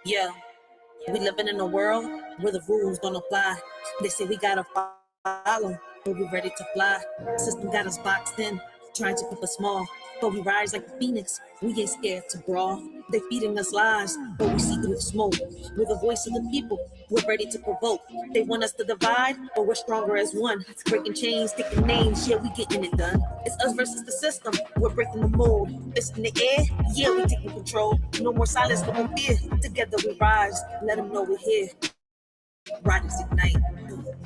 Yeah, we living in a world where the rules don't apply. They say we gotta follow, but we ready to fly. System got us boxed in, trying to keep us small. But we rise like the phoenix, we ain't scared to brawl. They feeding us lies, but we see through the smoke. We're the voice of the people, we're ready to provoke. They want us to divide, but we're stronger as one. Breaking chains, taking names, yeah, we getting it done. It's us versus the system, we're breaking the mold. It's in the air, yeah, we taking control. No more silence, no more fear. Together we rise, let them know we're here. Riders ignite.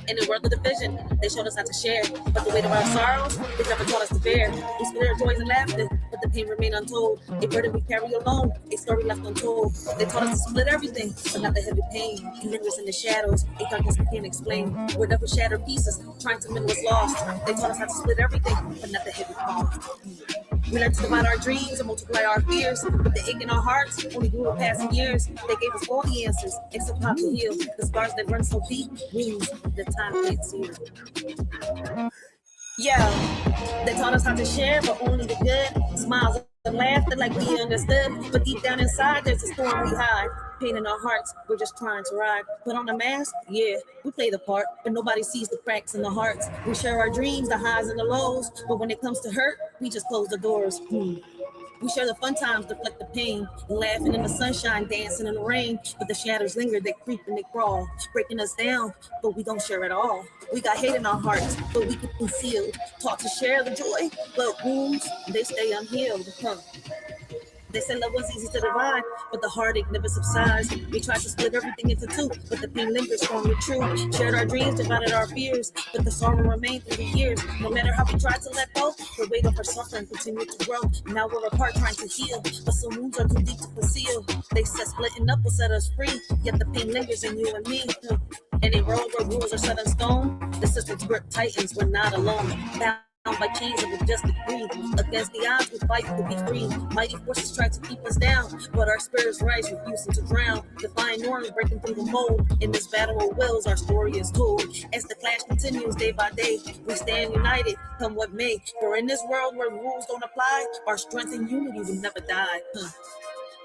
In the world of division, they showed us how to share. But the weight of our sorrows, they never taught us to bear. We split our joys and laughter, but the pain remained untold. A burden we carry alone, a story left untold. They taught us to split everything, but not the heavy pain. It lingers in the shadows, a darkness we can't explain. We're never shattered pieces, trying to mend what's lost. They taught us how to split everything, but not the heavy cost. We learned to divide our dreams and multiply our fears. But the ache in our hearts only grew with passing years. They gave us all the answers, except how to heal. The scars that run so deep, wounds that time can't seal. Yeah, they taught us how to share, but only the good. Smiles and laughter like we understood. But deep down inside, there's a storm we hide. Pain in our hearts, we're just trying to ride. Put on a mask, yeah, we play the part, but nobody sees the cracks in the hearts. We share our dreams, the highs and the lows, but when it comes to hurt, we just close the doors. We share the fun times, deflect the pain, laughing in the sunshine, dancing in the rain. But the shadows linger, they creep and they crawl, breaking us down, but we don't share at all. We got hate in our hearts, but we keep concealed. Taught to share the joy, but wounds, they stay unhealed. They say love was easy to divide, but the heartache never subsides. We tried to split everything into two, but the pain lingers strong and true. Shared our dreams, divided our fears, but the sorrow remained through the years. No matter how we tried to let go, the weight of our suffering continued to grow. Now we're apart trying to heal, but some wounds are too deep to conceal. They said splitting up will set us free, yet the pain lingers in you and me. In a world where rules are set in stone, the system's grip tightens, we're not alone. Bound by chains of injustice greed. Against the odds, we fight to be free. Mighty forces try to keep us down, but our spirits rise, refusing to drown. Defying norms, breaking through the mold. In this battle of wills, our story is told. As the clash continues day by day, we stand united, come what may. For in this world where rules don't apply, our strength and unity will never die.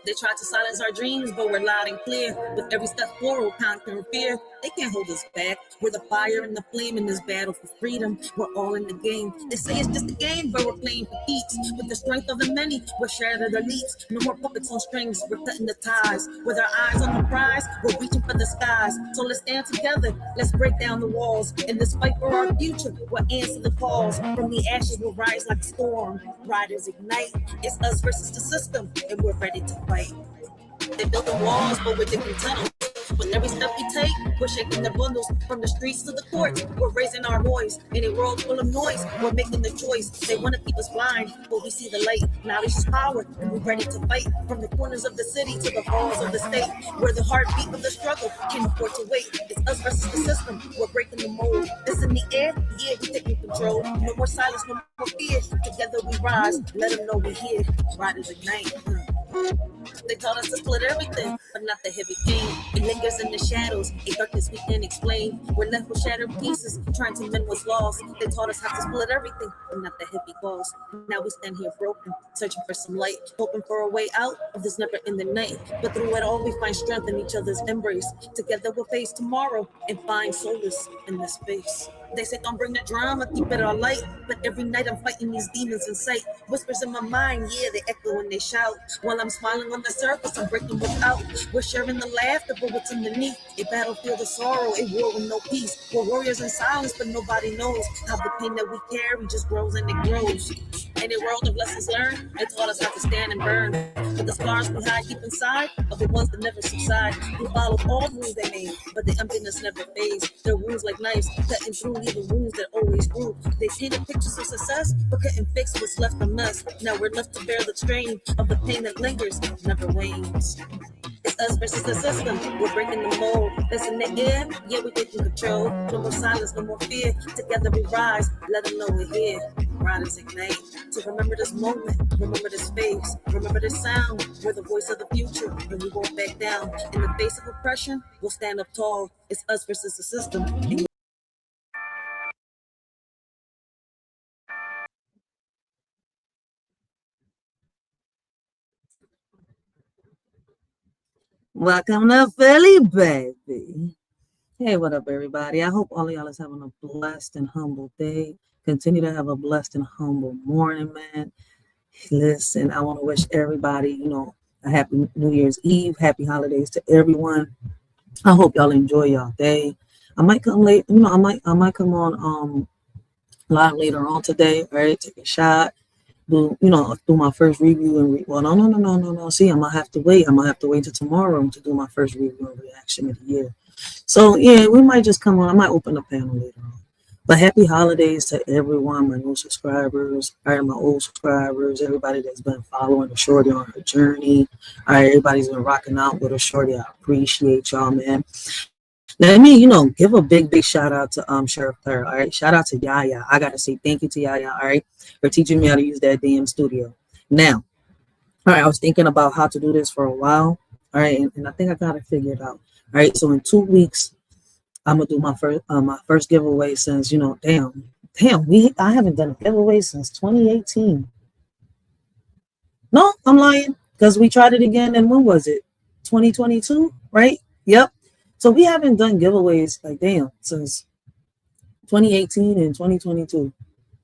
They try to silence our dreams, but we're loud and clear. With every step forward, conquering fear. They can't hold us back. We're the fire and the flame in this battle for freedom. We're all in the game. They say it's just a game, but we're playing for keeps. With the strength of the many, we're shattered elites. No more puppets on strings, we're cutting the ties. With our eyes on the prize, we're reaching for the skies. So let's stand together, let's break down the walls. In this fight for our future, we'll answer the calls. From the ashes, we'll rise like a storm. Riders ignite. It's us versus the system, and we're ready to fight. They're building walls, but we're digging tunnels. With every step we take, we're shaking the bundles. From the streets to the courts, we're raising our voice. In a world full of noise, we're making the choice. They want to keep us blind, but we see the light. Knowledge is power, and we're ready to fight. From the corners of the city to the halls of the state, where the heartbeat of the struggle can't afford to wait. It's us versus the system, we're breaking the mold. It's in the air, yeah, we're taking control. No more silence, no more fear. Together we rise, let them know we're here. Riders ignite. They taught us to split everything, but not the heavy pain. It lingers in the shadows, a darkness we can't explain. We're left with shattered pieces, trying to mend what's lost. They taught us how to split everything, but not the heavy cost. Now we stand here broken, searching for some light, hoping for a way out of this never-ending night. But through it all, we find strength in each other's embrace. Together we'll face tomorrow and find solace in this space. They say don't bring the drama, keep it all light. But every night I'm fighting these demons in sight. Whispers in my mind, yeah, they echo when they shout. While I'm smiling on the surface, I'm breaking without. We're sharing the laughter, but what's underneath? A battlefield of sorrow, a war with no peace. We're warriors in silence, but nobody knows how the pain that we carry just grows and it grows. In a world of lessons learned, they taught us how to stand and burn. But the scars we hide deep inside are the ones that never subside. We followed all the rules they made, but the emptiness never fades. Their wounds like knives, cutting through, leaving wounds that always grew. They painted pictures of success, but couldn't fix what's left of us. Now we're left to bear the strain of the pain that lingers, never wanes. It's us versus the system. We're breaking the mold. That's in the air. Yeah, we're taking control. No more silence, no more fear. Together we rise. Let them know we're here. Riders ignite. To remember this moment. Remember this face. Remember this sound. We're the voice of the future. And we won't back down. In the face of oppression, we'll stand up tall. It's us versus the system. Welcome to Philly, baby. Hey, what up, everybody? I hope all of y'all is having a blessed and humble day. Continue to have a blessed and humble morning, man. Listen, I want to wish everybody, a happy New Year's Eve, happy holidays to everyone. I hope y'all enjoy y'all day. I might come late, I might come on live later on today, all right? Take a shot. Do my first review and well, no. See, I'm gonna have to wait. I'm gonna have to wait till tomorrow to do my first review and reaction of the year. So yeah, we might just come on. I might open the panel later on. But happy holidays to everyone, my new subscribers, all right, my old subscribers, everybody that's been following the shorty on her journey. All right, everybody's been rocking out with a shorty. I appreciate y'all, man. Let me, give a big shout out to Sheriff Claire. All right. Shout out to Yaya. I gotta say thank you to Yaya, all right, for teaching me how to use that damn studio. Now, all right, I was thinking about how to do this for a while. All right, and I think I got it figured out. All right, so in 2 weeks, I'm gonna do my first giveaway since damn, I haven't done a giveaway since 2018. No, I'm lying because we tried it again, and when was it? 2022, right? Yep. So we haven't done giveaways like damn since 2018 and 2022. All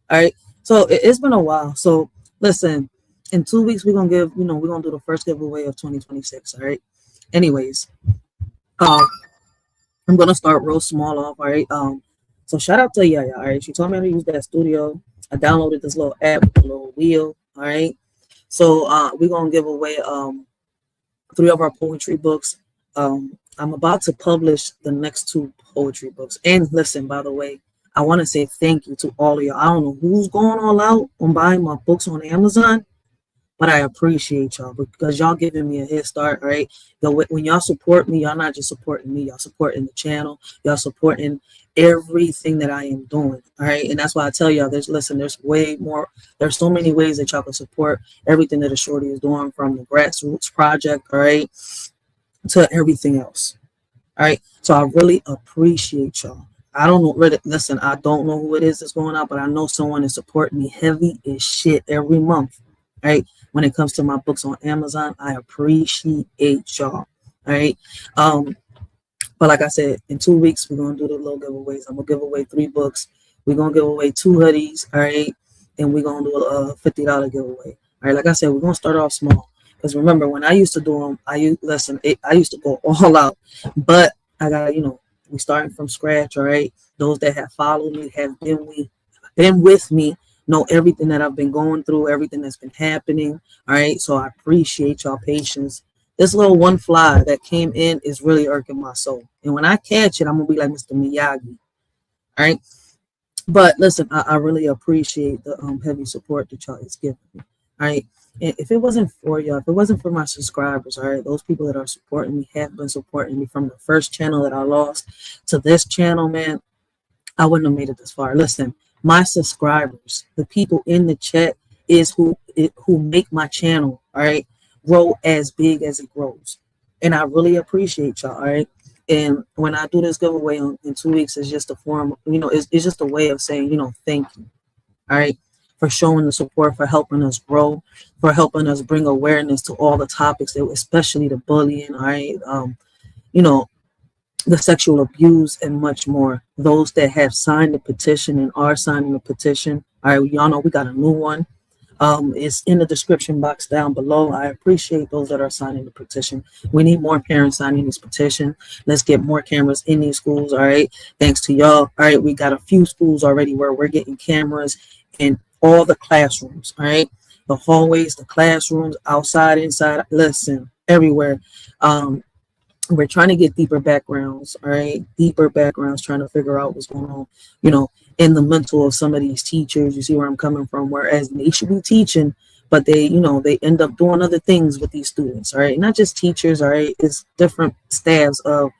right. So it's been a while. So listen, in 2 weeks we're gonna we're gonna do the first giveaway of 2026. All right. Anyways, I'm gonna start real small off. All right. So shout out to Yaya. All right. She told me how to use that studio. I downloaded this little app with a little wheel. All right. So we're gonna give away 3 of our poetry books. I'm about to publish the next 2 poetry books. And listen, by the way, I want to say thank you to all of y'all. I don't know who's going all out on buying my books on Amazon, but I appreciate y'all because y'all giving me a head start, right? When y'all support me, y'all not just supporting me, y'all supporting the channel, y'all supporting everything that I am doing, all right? And that's why I tell y'all, there's way more. There's so many ways that y'all can support everything that a shorty is doing, from the grassroots project, all right, to everything else. All right. So I really appreciate y'all. I don't know. Listen, I don't know who it is that's going out, but I know someone is supporting me heavy as shit every month. All right. When it comes to my books on Amazon, I appreciate y'all. All right. But like I said, in 2 weeks, we're going to do the little giveaways. I'm going to give away 3 books. We're going to give away 2 hoodies. All right. And we're going to do a $50 giveaway. All right. Like I said, we're going to start off small. Because remember, when I used to do them, I used to go all out. But I got we starting from scratch, all right? Those that have followed me, have been with me, know everything that I've been going through, everything that's been happening, all right? So I appreciate y'all patience. This little one fly that came in is really irking my soul. And when I catch it, I'm going to be like Mr. Miyagi, all right? But listen, I really appreciate the heavy support that y'all is giving me, all right? And if it wasn't for y'all, if it wasn't for my subscribers, all right, those people that are supporting me, have been supporting me from the first channel that I lost to this channel, man, I wouldn't have made it this far. Listen, my subscribers, the people in the chat, is who make my channel, all right, grow as big as it grows. And I really appreciate y'all, all right? And when I do this giveaway in 2 weeks, it's just a form, it's just a way of saying, thank you, all right, for showing the support, for helping us grow, for helping us bring awareness to all the topics, especially the bullying, all right, the sexual abuse and much more. Those that have signed the petition and are signing the petition, all right, y'all know we got a new one. It's in the description box down below. I appreciate those that are signing the petition. We need more parents signing this petition. Let's get more cameras in these schools, all right? Thanks to y'all. All right, we got a few schools already where we're getting cameras in all the classrooms, all right? The hallways, the classrooms, outside, inside, listen, everywhere. We're trying to get deeper backgrounds, all right? Deeper backgrounds, trying to figure out what's going on, in the mental of some of these teachers. You see where I'm coming from? Whereas they should be teaching, but they end up doing other things with these students, all right? Not just teachers, all right? It's different staffs of,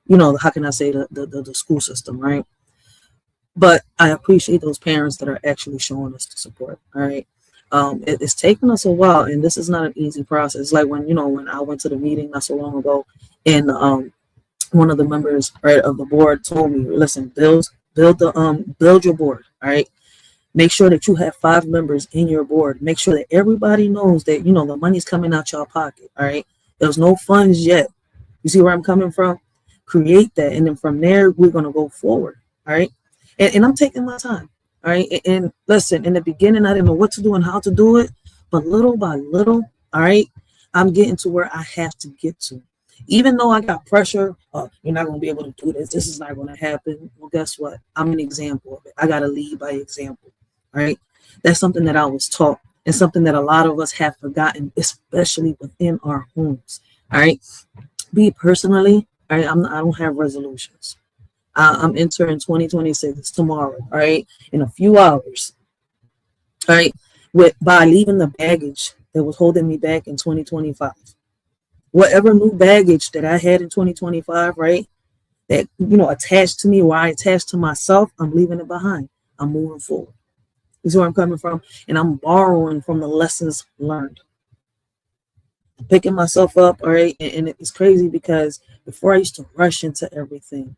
how can I say, the school system, right? But I appreciate those parents that are actually showing us the support, all right? It's taken us a while, and this is not an easy process. Like when I went to the meeting not so long ago, and one of the members, right, of the board told me, listen, build your board, all right? Make sure that you have 5 members in your board. Make sure that everybody knows that the money's coming out your pocket, all right? There's no funds yet, You see where I'm coming from? Create that, and then from there we're gonna go forward. All right, and I'm taking my time. All right, and listen, in the beginning I didn't know what to do and how to do it, but little by little, all right, I'm getting to where I have to get to. Even though I got pressure, you're not going to be able to do this. This is not going to happen. Well, guess what? I'm an example of it. I got to lead by example. All right. That's something that I was taught and something that a lot of us have forgotten, especially within our homes. All right. Me personally, all right, I don't have resolutions. I'm entering 2026 tomorrow. All right. In a few hours. All right. By leaving the baggage that was holding me back in 2025. Whatever new baggage that I had in 2025, right? That, attached to me, or I attached to myself, I'm leaving it behind. I'm moving forward. This is where I'm coming from. And I'm borrowing from the lessons learned. I'm picking myself up, all right? And it's crazy because before I used to rush into everything.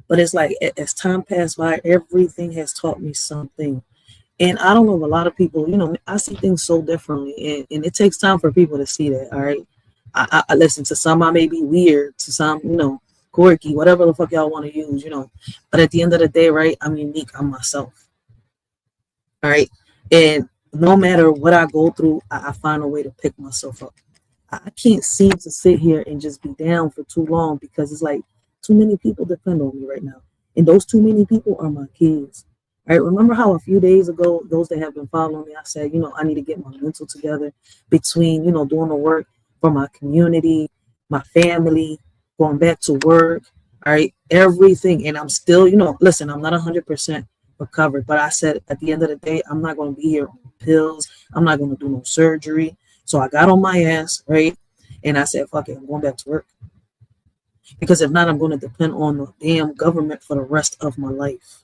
But it's like as time passed by, everything has taught me something. And I don't know if a lot of people, I see things so differently. And it takes time for people to see that, all right? I listen to some, I may be weird, to some, quirky, whatever the fuck y'all want to use, But at the end of the day, right, I'm unique. I'm myself. All right. And no matter what I go through, I find a way to pick myself up. I can't seem to sit here and just be down for too long because it's like too many people depend on me right now. And those too many people are my kids. All right. Remember how a few days ago, those that have been following me, I said, I need to get my mental together between, doing the work for my community, my family, going back to work, all right, everything. And I'm still, listen, I'm not 100% recovered, but I said at the end of the day, I'm not going to be here on pills. I'm not going to do no surgery. So I got on my ass, right? And I said, fuck it, I'm going back to work. Because if not, I'm going to depend on the damn government for the rest of my life.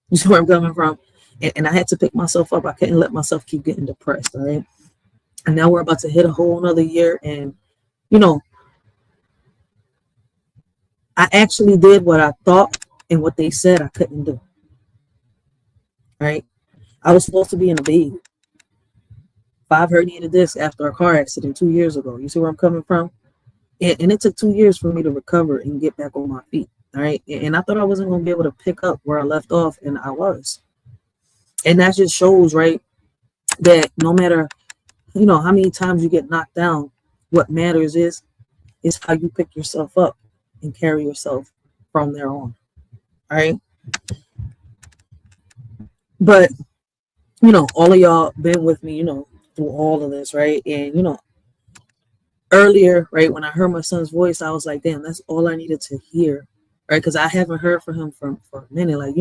You see where I'm coming from? And I had to pick myself up. I couldn't let myself keep getting depressed, all right? And now we're about to hit a whole nother year. And, I actually did what I thought and what they said I couldn't do. Right? I was supposed to be in a baby. 5 herniated discs after a car accident 2 years ago. You see where I'm coming from? And it took 2 years for me to recover and get back on my feet. All right. And I thought I wasn't going to be able to pick up where I left off, and I was. And that just shows, right, that no matter how many times you get knocked down, what matters is how you pick yourself up and carry yourself from there on. All right. But, all of y'all been with me, through all of this, right? And, earlier, right, when I heard my son's voice, I was like, damn, that's all I needed to hear, right? Because I haven't heard from him for a minute. Like,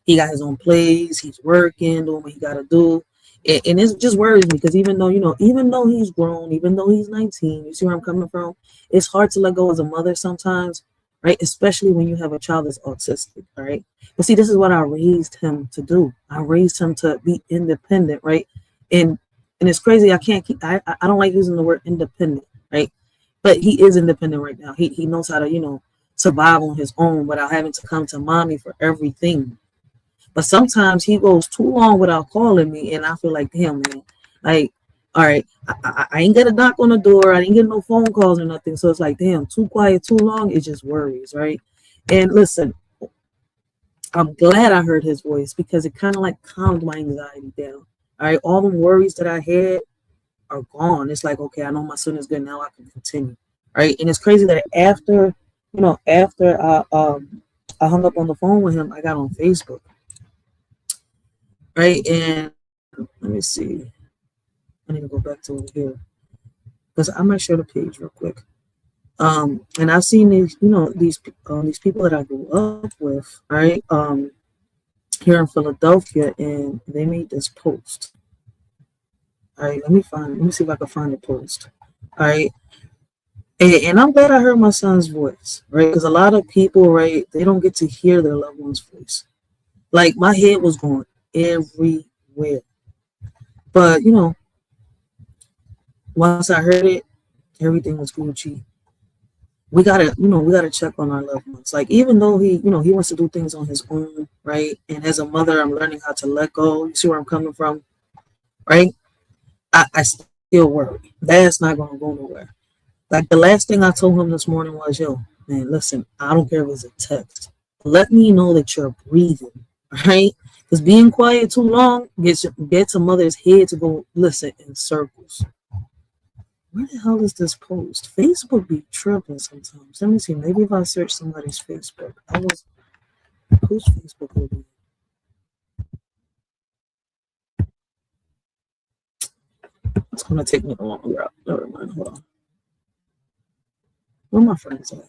he got his own plays, he's working, doing what he got to do. And it just worries me because even though he's grown, even though he's 19, you see where I'm coming from? It's hard to let go as a mother sometimes, right? Especially when you have a child that's autistic, all right? But see, this is what I raised him to do. I raised him to be independent, right? And it's crazy. I don't like using the word independent, right? But he is independent right now. He knows how to, survive on his own without having to come to mommy for everything. But sometimes he goes too long without calling me, and I feel like, damn, man, like, all right, I ain't get a knock on the door. I didn't get no phone calls or nothing. So it's like, damn, too quiet, too long. It just worries, right? And listen, I'm glad I heard his voice because it kind of like calmed my anxiety down. All right, all the worries that I had are gone. It's like, okay, I know my son is good now. I can continue, right? And it's crazy that after I hung up on the phone with him, I got on Facebook. Right, and let me see. I need to go back to over here because I might share the page real quick. And I've seen these, these people that I grew up with, right, here in Philadelphia, and they made this post. All right, let me see if I can find the post. All right, and I'm glad I heard my son's voice, right, because a lot of people, right, they don't get to hear their loved one's voice. Like my head was going everywhere, but once I heard it, everything was Gucci. We gotta check on our loved ones. Like even though he wants to do things on his own, right? And as a mother, I'm learning how to let go. You see where I'm coming from, right? I still worry. That's not gonna go nowhere. Like the last thing I told him this morning was, yo, man, listen, I don't care if it's a text. Let me know that you're breathing, right? Because being quiet too long gets a mother's head to go listen in circles. Where the hell is this post? Facebook be tripping sometimes. Let me see. Maybe if I search somebody's Facebook, I was whose Facebook will be. It's gonna take me a long route. Never mind. Hold on. Where my friends at?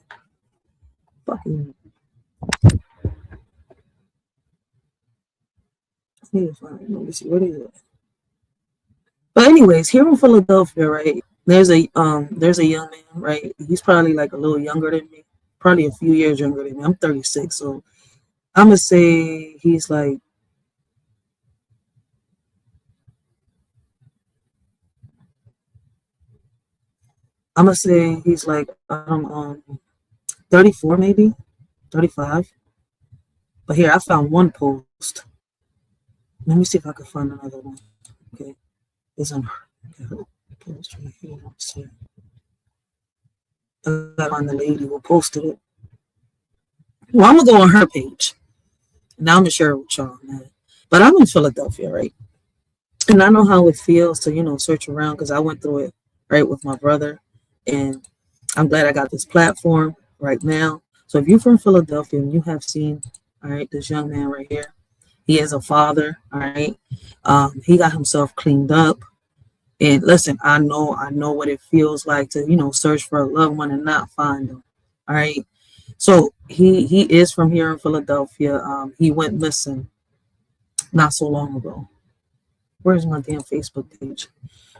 Fucking. I need to find it. Let me see. What is it? But anyways, here in Philadelphia, right? There's a young man, right? He's probably like a little younger than me, probably a few years younger than me. I'm 36, so I'm gonna say he's like I'm gonna say he's like 34 maybe 35. But here I found one post. Let me see if I can find another one. Okay, it's on okay, post right here. Let's see. I gotta find the lady who posted it. Well, I'm gonna go on her page. Now I'm gonna share it with y'all, man. But I'm in Philadelphia, right? And I know how it feels to, search around because I went through it, right, with my brother. And I'm glad I got this platform right now. So if you're from Philadelphia and you have seen, all right, this young man right here, he is a father, all right. He got himself cleaned up. And listen, I know what it feels like to, search for a loved one and not find them. All right. So he is from here in Philadelphia. He went missing not so long ago. Where's my damn Facebook page?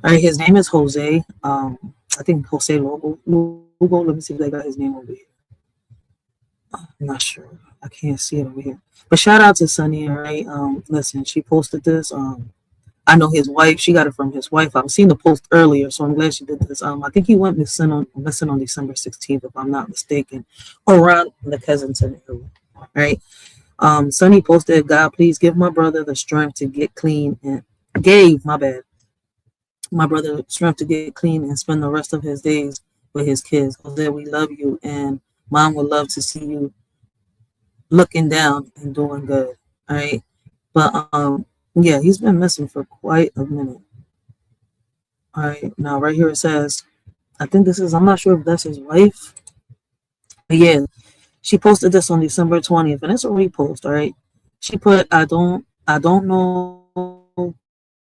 All right, his name is Jose. I think Jose Logo. Let me see if they got his name over here. I'm not sure. I can't see it over here. But shout out to Sunny. All right. Listen, she posted this. I know his wife. She got it from his wife. I've seen the post earlier, so I'm glad she did this. I think he went missing on December 16th, if I'm not mistaken, around the Kensington area. All right. Sunny posted, God, please give my brother the strength to get clean and my brother strength to get clean and spend the rest of his days with his kids. Jose, we love you, and mom would love to see you looking down and doing good. All right. But yeah, he's been missing for quite a minute. All right. Now right here it says, I think this is, I'm not sure if that's his wife. But yeah, she posted this on December 20th, and it's a repost, all right? She put, I don't know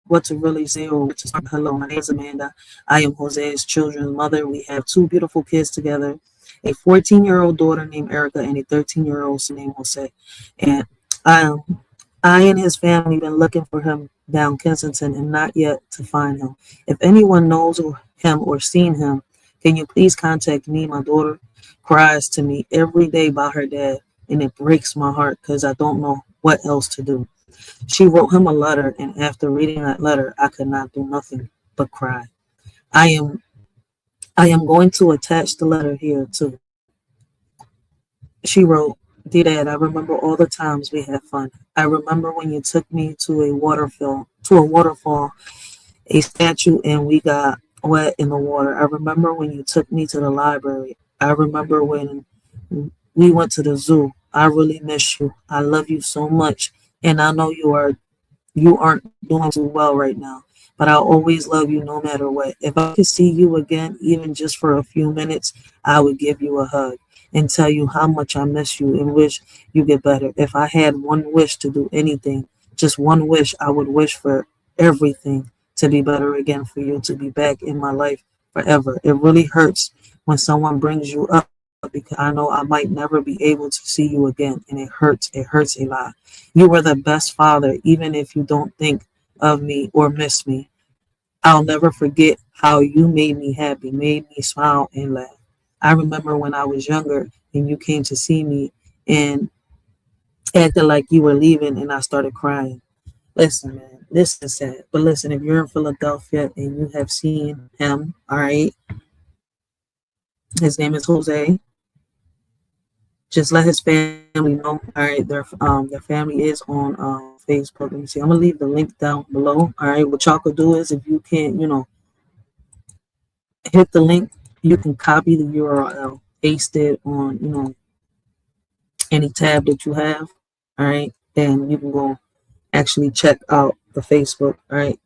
what to really say or what to start. Hello, my name is Amanda. I am Jose's children's mother. We have two beautiful kids together, a 14-year-old daughter named Erica and a 13-year-old son named Jose. And I and his family been looking for him down Kensington and not yet to find him. If anyone knows him or seen him, can you please contact me? My daughter cries to me every day about her dad, and it breaks my heart because I don't know what else to do. She wrote him a letter, and after reading that letter, I could not do nothing but cry. I am going to attach the letter here too. She wrote, Dear Dad, I remember all the times we had fun. I remember when you took me to a waterfall, a statue, and we got wet in the water. I remember when you took me to the library. I remember when we went to the zoo. I really miss you. I love you so much. And I know you aren't doing too well right now, but I'll always love you no matter what. If I could see you again, even just for a few minutes, I would give you a hug and tell you how much I miss you and wish you get better. If I had one wish to do anything, just one wish, I would wish for everything to be better again, for you to be back in my life forever. It really hurts when someone brings you up because I know I might never be able to see you again, and it hurts a lot. You were the best father, even if you don't think of me or miss me. I'll never forget how you made me happy, made me smile and laugh. I remember when I was younger and you came to see me and acted like you were leaving, and I started crying. Listen, man, this is sad. But listen, if you're in Philadelphia and you have seen him, all right, his name is Jose. Just let his family know. All right, their family is on Facebook. Let me see. I'm gonna leave the link down below. All right, what y'all could do is if you can't, hit the link you can copy the URL, paste it on, any tab that you have. All right. And you can go actually check out the Facebook, all right,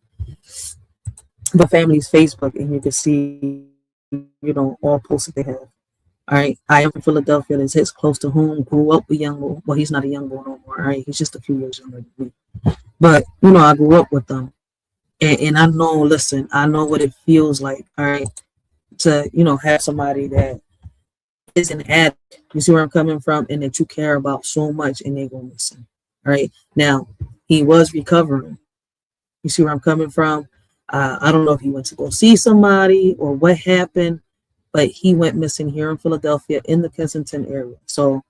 the family's Facebook, and you can see, all posts that they have. All right. I am from Philadelphia. This hits close to home. Grew up with young boy. Well, he's not a young boy no more. All right. He's just a few years younger than me. But, I grew up with them. And I know, listen, I know what it feels like, all right, to, have somebody that is an addict. You see where I'm coming from? And that you care about so much and they go missing. All right. Now, he was recovering. You see where I'm coming from? I don't know if he went to go see somebody or what happened, but he went missing here in Philadelphia in the Kensington area. So,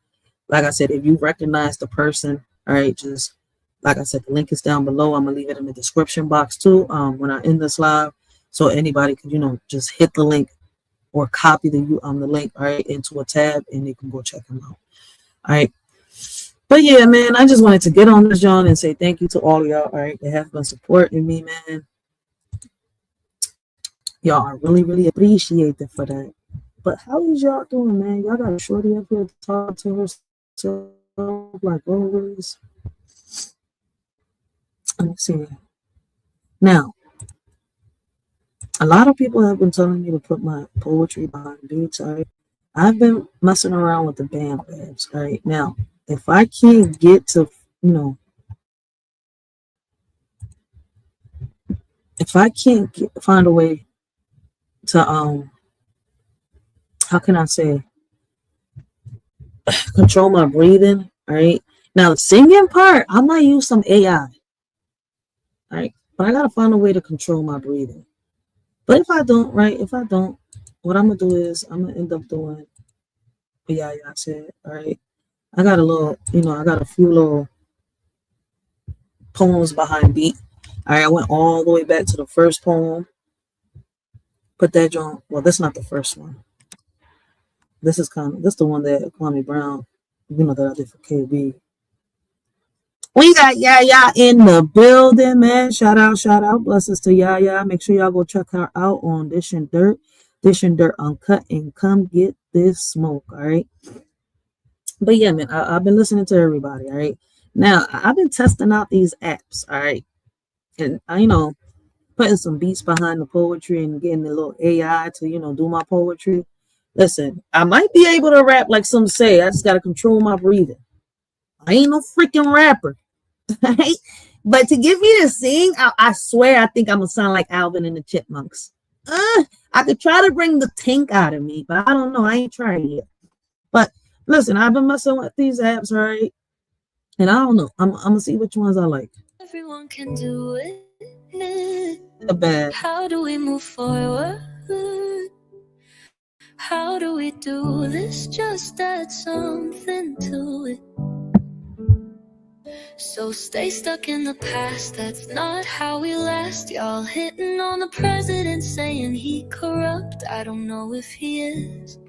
like I said, if you recognize the person, all right, just like I said, the link is down below. I'm gonna leave it in the description box too when I end this live, so anybody can just hit the link or copy the link, all right, into a tab, and they can go check him out. All right. But yeah, man, I just wanted to get on this, John, and say thank you to all of y'all, all right, that have been supporting me, man. Y'all are really, really appreciated for that. But how is y'all doing, man? Y'all got a shorty up here to talk to herself like always. Let me see. Now, a lot of people have been telling me to put my poetry behind beats, all right? I've been messing around with the band babs, all right? Now, if I can't get to, if I can't find a way to, how can I say, control my breathing, all right? Now, the singing part, I might use some AI, all right? But I got to find a way to control my breathing. But if I don't, right, what I'm going to do is I'm going to end up doing what I said, all right? I got I got a few little poems behind beat. All right, I went all the way back to the first poem. Put that on. Well, that's not the first one. This is the one that Kwame Brown, that I did for KB. We got Yaya in the building, man. Shout out. Blessings to Yaya. Make sure y'all go check her out on Dish and Dirt Uncut, and come get this smoke, all right? But yeah, man, I've been listening to everybody, all right? Now, I've been testing out these apps, all right? And, putting some beats behind the poetry and getting a little AI to, do my poetry. Listen, I might be able to rap like some say. I just got to control my breathing. I ain't no freaking rapper. Right? But to get me to sing, I swear I think I'm going to sound like Alvin and the Chipmunks. I could try to bring the tank out of me, but I don't know. I ain't tried yet. But listen, I've been messing with these apps, right? And I don't know. I'm going to see which ones I like. Everyone can do it. Bad. How do we move forward? How do we do this? Just add something to it. So stay stuck in the past, that's not how we last. Y'all hitting on the president, saying he corrupt. I don't know if he is.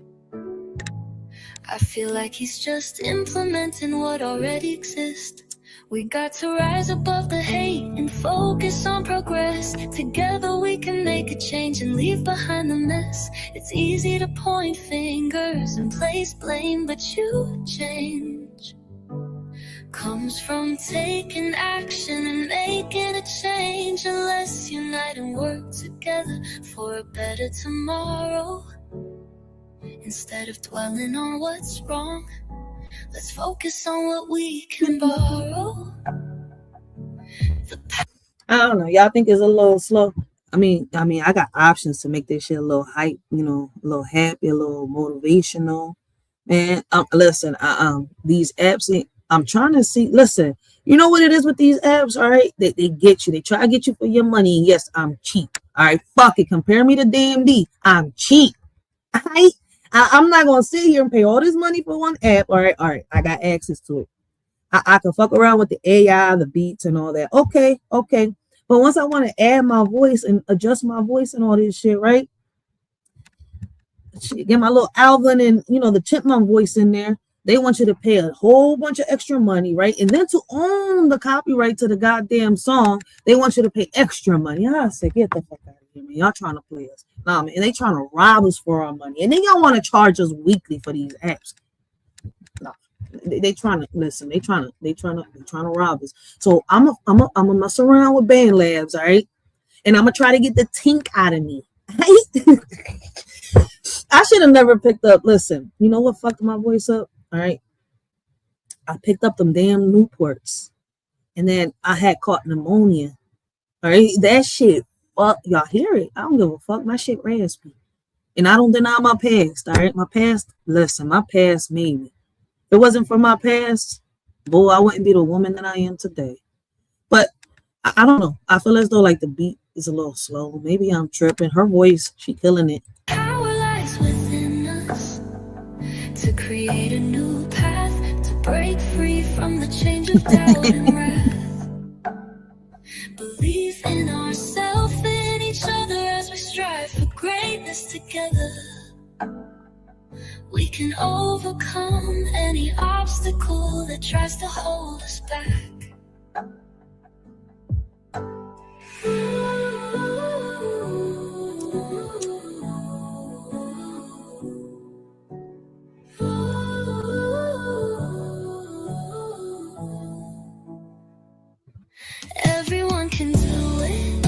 I feel like he's just implementing what already exists. We got to rise above the hate and focus on progress. Together we can make a change and leave behind the mess. It's easy to point fingers and place blame, but you change comes from taking action and making a change. And let's unite and work together for a better tomorrow. Instead of dwelling on what's wrong, let's focus on what we can borrow. I don't know. Y'all think it's a little slow? I mean, I got options to make this shit a little hype, a little happy, a little motivational. Man, listen, these apps, I'm trying to see. Listen, you know what it is with these apps, all right? They get you. They try to get you for your money. And yes, I'm cheap. All right, fuck it. Compare me to DMD. I'm cheap. All right? I'm not going to sit here and pay all this money for one app. All right. I got access to it. I can fuck around with the AI, the beats and all that. Okay. But once I want to add my voice and adjust my voice and all this shit, right? Get my little Alvin and, the Chipmunk voice in there. They want you to pay a whole bunch of extra money, right? And then to own the copyright to the goddamn song, they want you to pay extra money. I said, get the fuck out of here, man. Y'all trying to play us. Nah, man, they trying to rob us for our money, and then y'all want to charge us weekly for these apps. No, they trying to listen. They trying to rob us. So I'm a mess around with Band Labs, all right, and I'm gonna try to get the tink out of me. I should have never picked up. Listen, you know what fucked my voice up? All right, I picked up them damn Newports, and then I had caught pneumonia. All right, that shit. Fuck, y'all hear it? I don't give a fuck. My shit raspy, and I don't deny my past. All right, my past. Listen, my past made me. If it wasn't for my past, boy, I wouldn't be the woman that I am today. But I don't know. I feel as though like the beat is a little slow. Maybe I'm tripping. Her voice, she killing it. Power lies within us to create a new path, to break free from the change of doubt and wrath. Believe in ourselves and each other as we strive for greatness together. We can overcome any obstacle that tries to hold us back. Everyone can do it.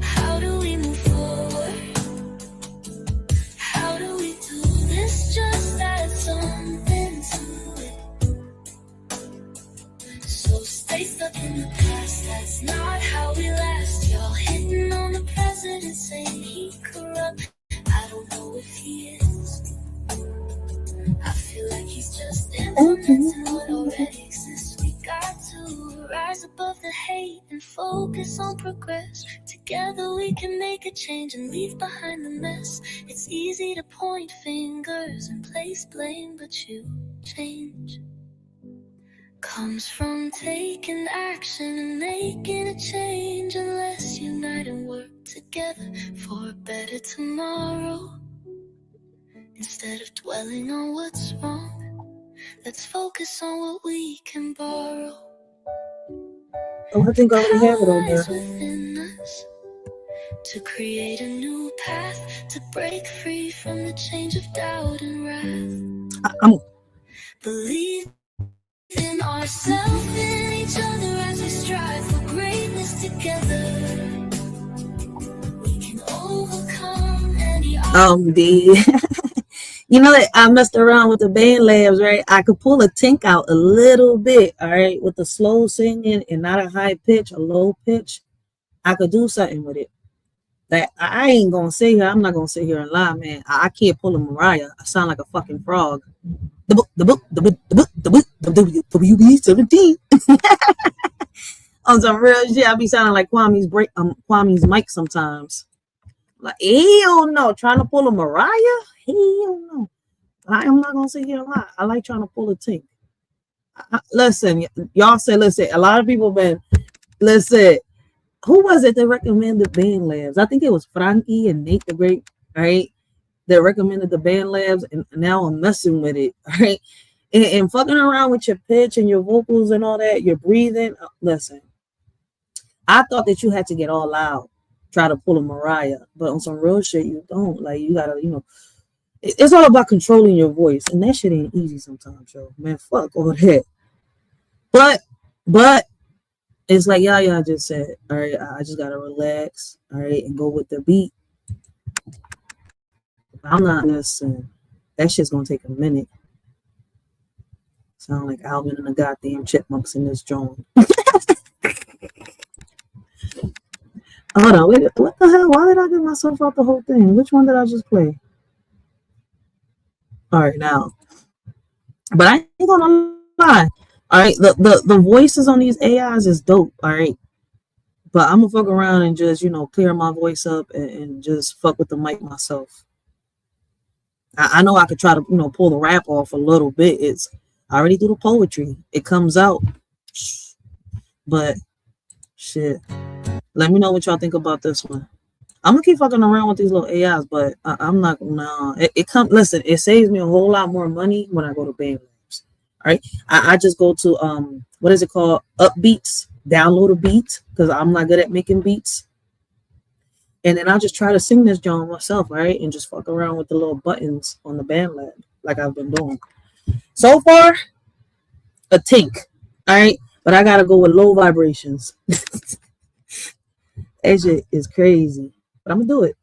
How do we move forward? How do we do this? Just add something to it. So stay stuck in the past. That's not how we last. Y'all hitting on the president saying he corrupt. I don't know if he is. I feel like he's just implementing what already exists. We got to rise above the hate and focus on progress. Together we can make a change and leave behind the mess. It's easy to point fingers and place blame, but you change comes from taking action and making a change. And let's unite and work together for a better tomorrow. Instead of dwelling on what's wrong, let's focus on what we can borrow. Oh, I think I already have it on there. Within us to create a new path, to break free from the change of doubt and wrath. Believe in ourselves and each other as we strive for greatness together. We can overcome any You know that I messed around with the Band Labs, right? I could pull a tink out a little bit, all right, with the slow singing and not a high pitch, a low pitch. I could do something with it. That I ain't gonna sit here. I'm not gonna sit here and lie, man. I can't pull a Mariah. I sound like a fucking frog. The book, WB17. On some real shit, I be sounding like Kwame's mic sometimes. Like, hell no, trying to pull a Mariah? Hell no. I'm not gonna sit here and lie. I like trying to pull a tink. Listen, y'all say, listen, a lot of people been, listen, who was it that recommended Band Labs? I think it was Frankie and Nate the Great, right? That recommended the Band Labs, and now I'm messing with it, right? And fucking around with your pitch and your vocals and all that, your breathing. Listen, I thought that you had to get all out, try to pull a Mariah, but on some real shit, you don't. Like, you gotta, you know, it's all about controlling your voice, and that shit ain't easy sometimes, yo. Man, fuck all that. But it's like y'all just said, all right, I just gotta relax, all right, and go with the beat. I'm not listening. That shit's gonna take a minute. Sound like Alvin and the goddamn chipmunks in this joint. Hold on, wait, what the hell? Why did I get myself out the whole thing? Which one did I just play? All right, now. But I ain't gonna lie. All right, the voices on these AIs is dope. All right, but I'm gonna fuck around and just, you know, clear my voice up and just fuck with the mic myself. I know I could try to, you know, pull the rap off a little bit. I already do the poetry. It comes out. But shit. Let me know what y'all think about this one. I'm gonna keep fucking around with these little AIs, but I'm not. No, listen, it saves me a whole lot more money when I go to Band Labs. All right, I just go to what is it called? Upbeats. Download a beat because I'm not good at making beats. And then I'll just try to sing this John myself, right? And just fuck around with the little buttons on the band lab like I've been doing. So far, a tink. All right. But I gotta go with low vibrations. That shit is crazy. But I'm gonna do it.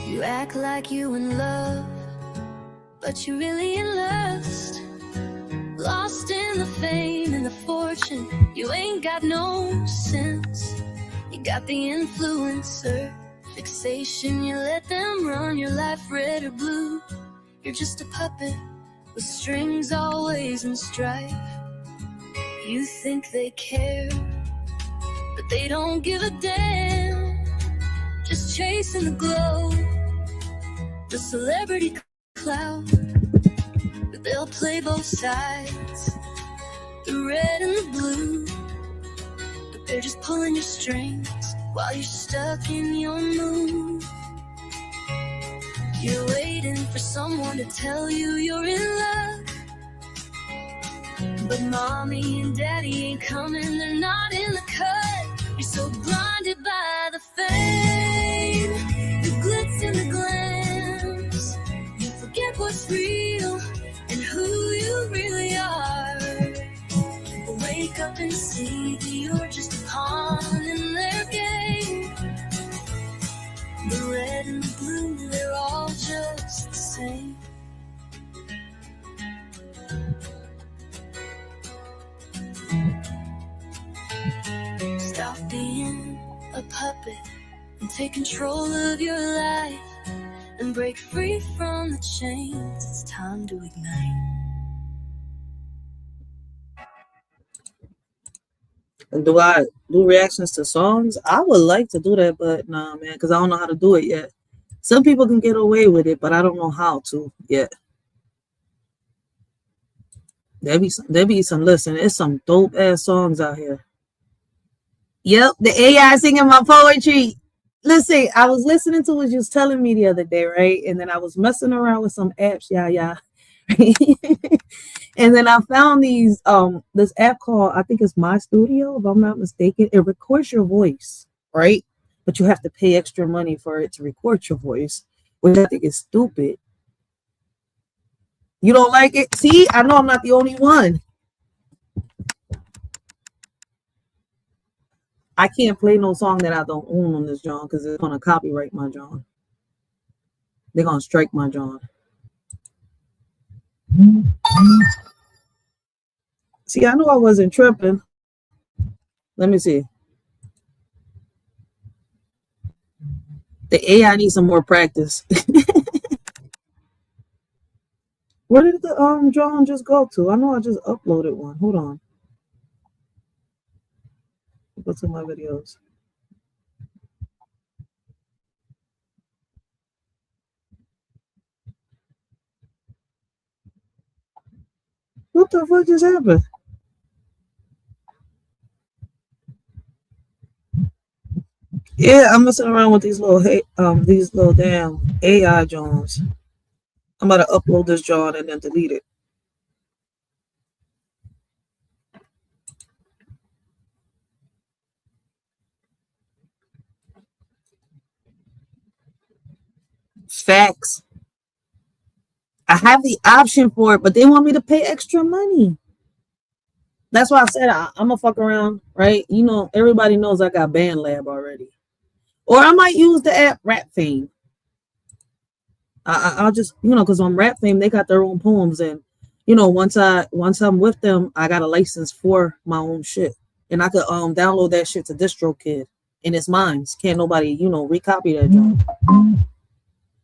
You act like you in love, but you really in lust. Lost in the fame and the fortune, you ain't got no sense. You got the influencer fixation, you let them run your life red or blue. You're just a puppet with strings always in strife. You think they care, but they don't give a damn. Just chasing the glow, the celebrity clout. But they'll play both sides, the red and the blue. But they're just pulling your strings while you're stuck in your mood. You're waiting for someone to tell you you're in love, but mommy and daddy ain't coming, they're not in the cut. You're so blinded by the fame, the glitz and the glams, you forget what's real and who you really are. Wake up and see that you're just a pawn in their game. The red and the blue, they're all just the same. Stop being a puppet and take control of your life and break free from the chains. It's time to ignite. And do I do reactions to songs? I would like to do that, but nah, man, because I don't know how to do it yet. Some people can get away with it, but I don't know how to yet. There be some. Listen, it's some dope ass songs out here. Yep, the AI singing my poetry. Listen, I was listening to what you was telling me the other day, right? And then I was messing around with some apps, yeah. And then I found this app called, I think it's My Studio, if I'm not mistaken. It records your voice, right? But you have to pay extra money for it to record your voice, which I think is stupid. You don't like it? See, I know I'm not the only one. I can't play no song that I don't own on this John because it's gonna copyright my John. They're gonna strike my John. See, I know I wasn't tripping. Let me see. The AI needs some more practice. Where did the John just go to? I know I just uploaded one. Hold on. Go to my videos. What the fuck just happened? Yeah, I'm messing around with these little damn AI Johns. I'm about to upload this John and then delete it. Facts. I have the option for it, but they want me to pay extra money. That's why I said I'm gonna fuck around, right? You know, everybody knows I got Band Lab already, or I might use the app Rap Fame. I'll just, because on Rap Fame they got their own poems, and once I'm with them, I got a license for my own shit, and I could download that shit to DistroKid, and it's mine. Can't nobody recopy that job.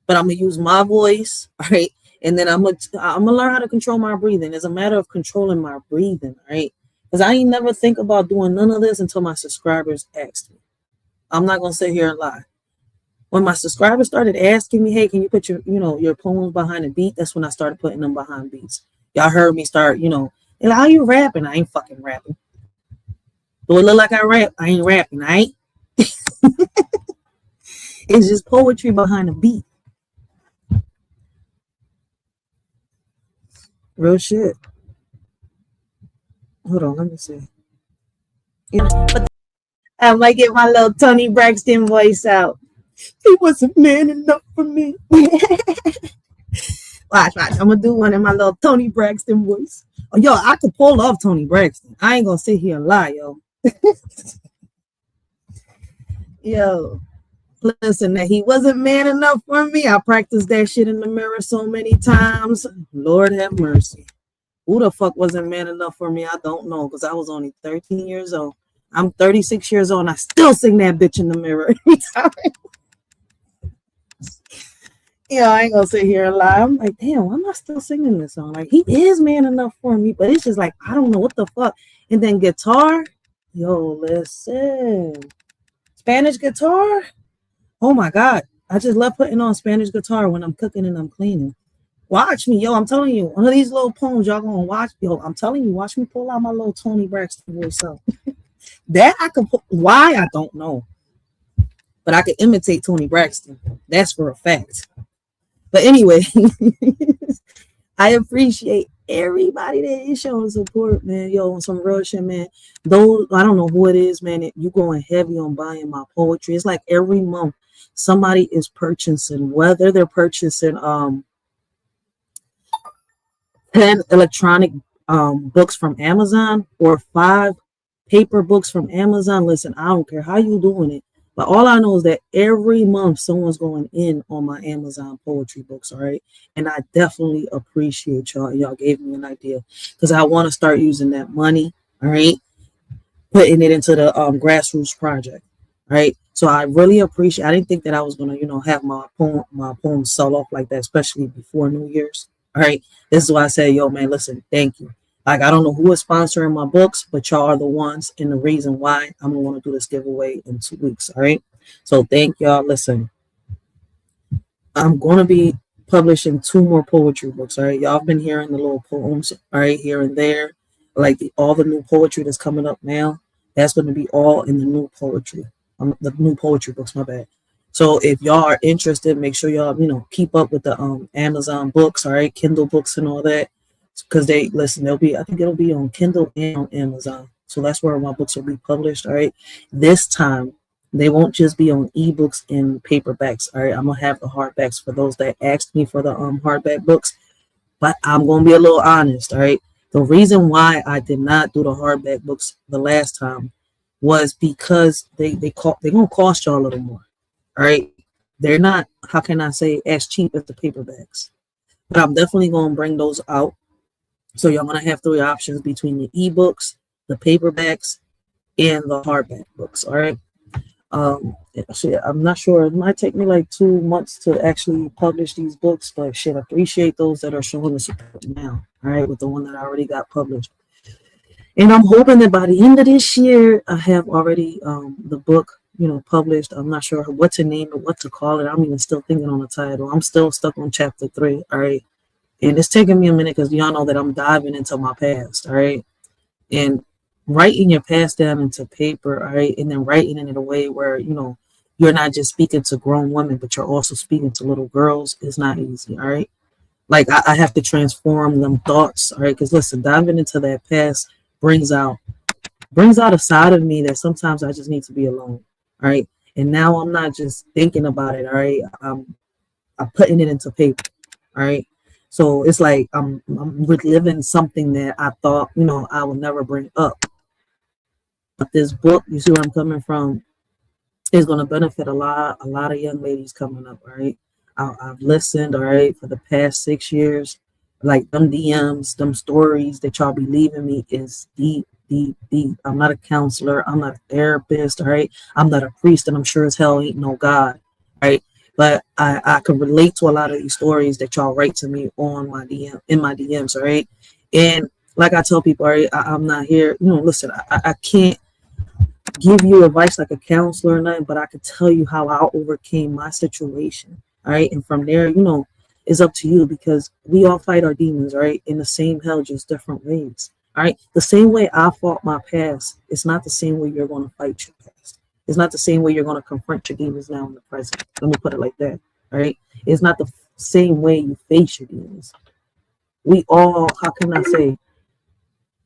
But I'm gonna use my voice, right? And then I'm gonna learn how to control my breathing. It's a matter of controlling my breathing, right? Because I ain't never think about doing none of this until my subscribers asked me. I'm not gonna sit here and lie. When my subscribers started asking me, hey, can you put your poems behind a beat? That's when I started putting them behind beats. Y'all heard me start, and how you rapping? I ain't fucking rapping. Do it look like I rap? I ain't rapping, I ain't. It's just poetry behind a beat. Real shit. Hold on, let me see. You know, but I might get my little Tony Braxton voice out. He wasn't man enough for me. Watch. I'm gonna do one in my little Tony Braxton voice. Oh, yo, I could pull off Tony Braxton. I ain't gonna sit here and lie, yo. Yo, listen, that he wasn't man enough for me. I practiced that shit in the mirror so many times. Lord have mercy. Who the fuck wasn't man enough for me? I don't know, because I was only 13 years old. I'm 36 years old and I still sing that bitch in the mirror every time. Yeah, I ain't gonna sit here and lie. I'm like, damn, why am I still singing this song? Like, he is man enough for me, but it's just like, I don't know what the fuck. And then guitar, yo, listen. Spanish guitar? Oh my God. I just love putting on Spanish guitar when I'm cooking and I'm cleaning. Watch me, yo, I'm telling you, one of these little poems y'all gonna watch. Yo, I'm telling you, watch me pull out my little Tony Braxton voice up. That I can put, why, I don't know. But I can imitate Tony Braxton. That's for a fact. But anyway, I appreciate everybody that is showing support, man. Yo, on some real shit, man. Though I don't know who it is, man. You going heavy on buying my poetry. It's like every month somebody is purchasing, whether they're purchasing 10 electronic books from Amazon or 5 paper books from Amazon. Listen, I don't care how you doing it. But all I know is that every month someone's going in on my Amazon poetry books, all right? And I definitely appreciate y'all. Y'all gave me an idea because I want to start using that money, all right? Putting it into the grassroots project, right? So I really appreciate. I didn't think that I was gonna, have my poem sell off like that, especially before New Year's. All right, this is why I say, yo, man, listen, thank you. Like, I don't know who is sponsoring my books, but y'all are the ones and the reason why I'm gonna want to do this giveaway in 2 weeks. All right, so thank y'all. Listen, I'm gonna be publishing 2 more poetry books. All right, y'all have been hearing the little poems, all right, here and there, like all the new poetry that's coming up now. That's going to be all in the new poetry, the new poetry books. My bad. So if y'all are interested, make sure y'all keep up with the Amazon books, all right, Kindle books and all that, because they'll be, I think it'll be on Kindle and on Amazon. So that's where my books will be published. All right, this time they won't just be on ebooks and paperbacks. All right, I'm gonna have the hardbacks for those that asked me for the hardback books, but I'm gonna be a little honest. All right, the reason why I did not do the hardback books the last time was because they're gonna cost y'all a little more. All right, they're not, how can I say, as cheap as the paperbacks, but I'm definitely gonna bring those out. So y'all gonna have 3 options between the ebooks, the paperbacks, and the hardback books. All right. Shit, I'm not sure. It might take me like 2 months to actually publish these books, but shit, I appreciate those that are showing the support now. All right, with the one that I already got published. And I'm hoping that by the end of this year, I have already the book, published. I'm not sure what to name it, what to call it. I'm even still thinking on the title. I'm still stuck on chapter 3. All right. And it's taking me a minute because y'all know that I'm diving into my past. All right. And writing your past down into paper. All right. And then writing it in a way where, you're not just speaking to grown women, but you're also speaking to little girls is not easy. All right. Like I have to transform them thoughts. All right. Because listen, diving into that past brings out a side of me that sometimes I just need to be alone. All right. And now I'm not just thinking about it. All right. I'm putting it into paper. All right. So it's like I'm reliving something that I thought, I would never bring up. But this book, you see where I'm coming from, is going to benefit a lot of young ladies coming up. All right. I've listened, all right, for the past 6 years. Like them DMs, them stories that y'all be leaving me is deep. I'm not a counselor. I'm not a therapist. All right. I'm not a priest, and I'm sure as hell ain't no God. Right. But I can relate to a lot of these stories that y'all write to me on my in my DMs. All right. And like I tell people, all right, I'm not here. Listen, I can't give you advice like a counselor or nothing, but I can tell you how I overcame my situation. All right. And from there, it's up to you, because we all fight our demons, right? In the same hell, just different ways. All right. The same way I fought my past, it's not the same way you're going to fight your past. It's not the same way you're going to confront your demons now in the present. Let me put it like that. All right. It's not the same way you face your demons. we all, how can I say,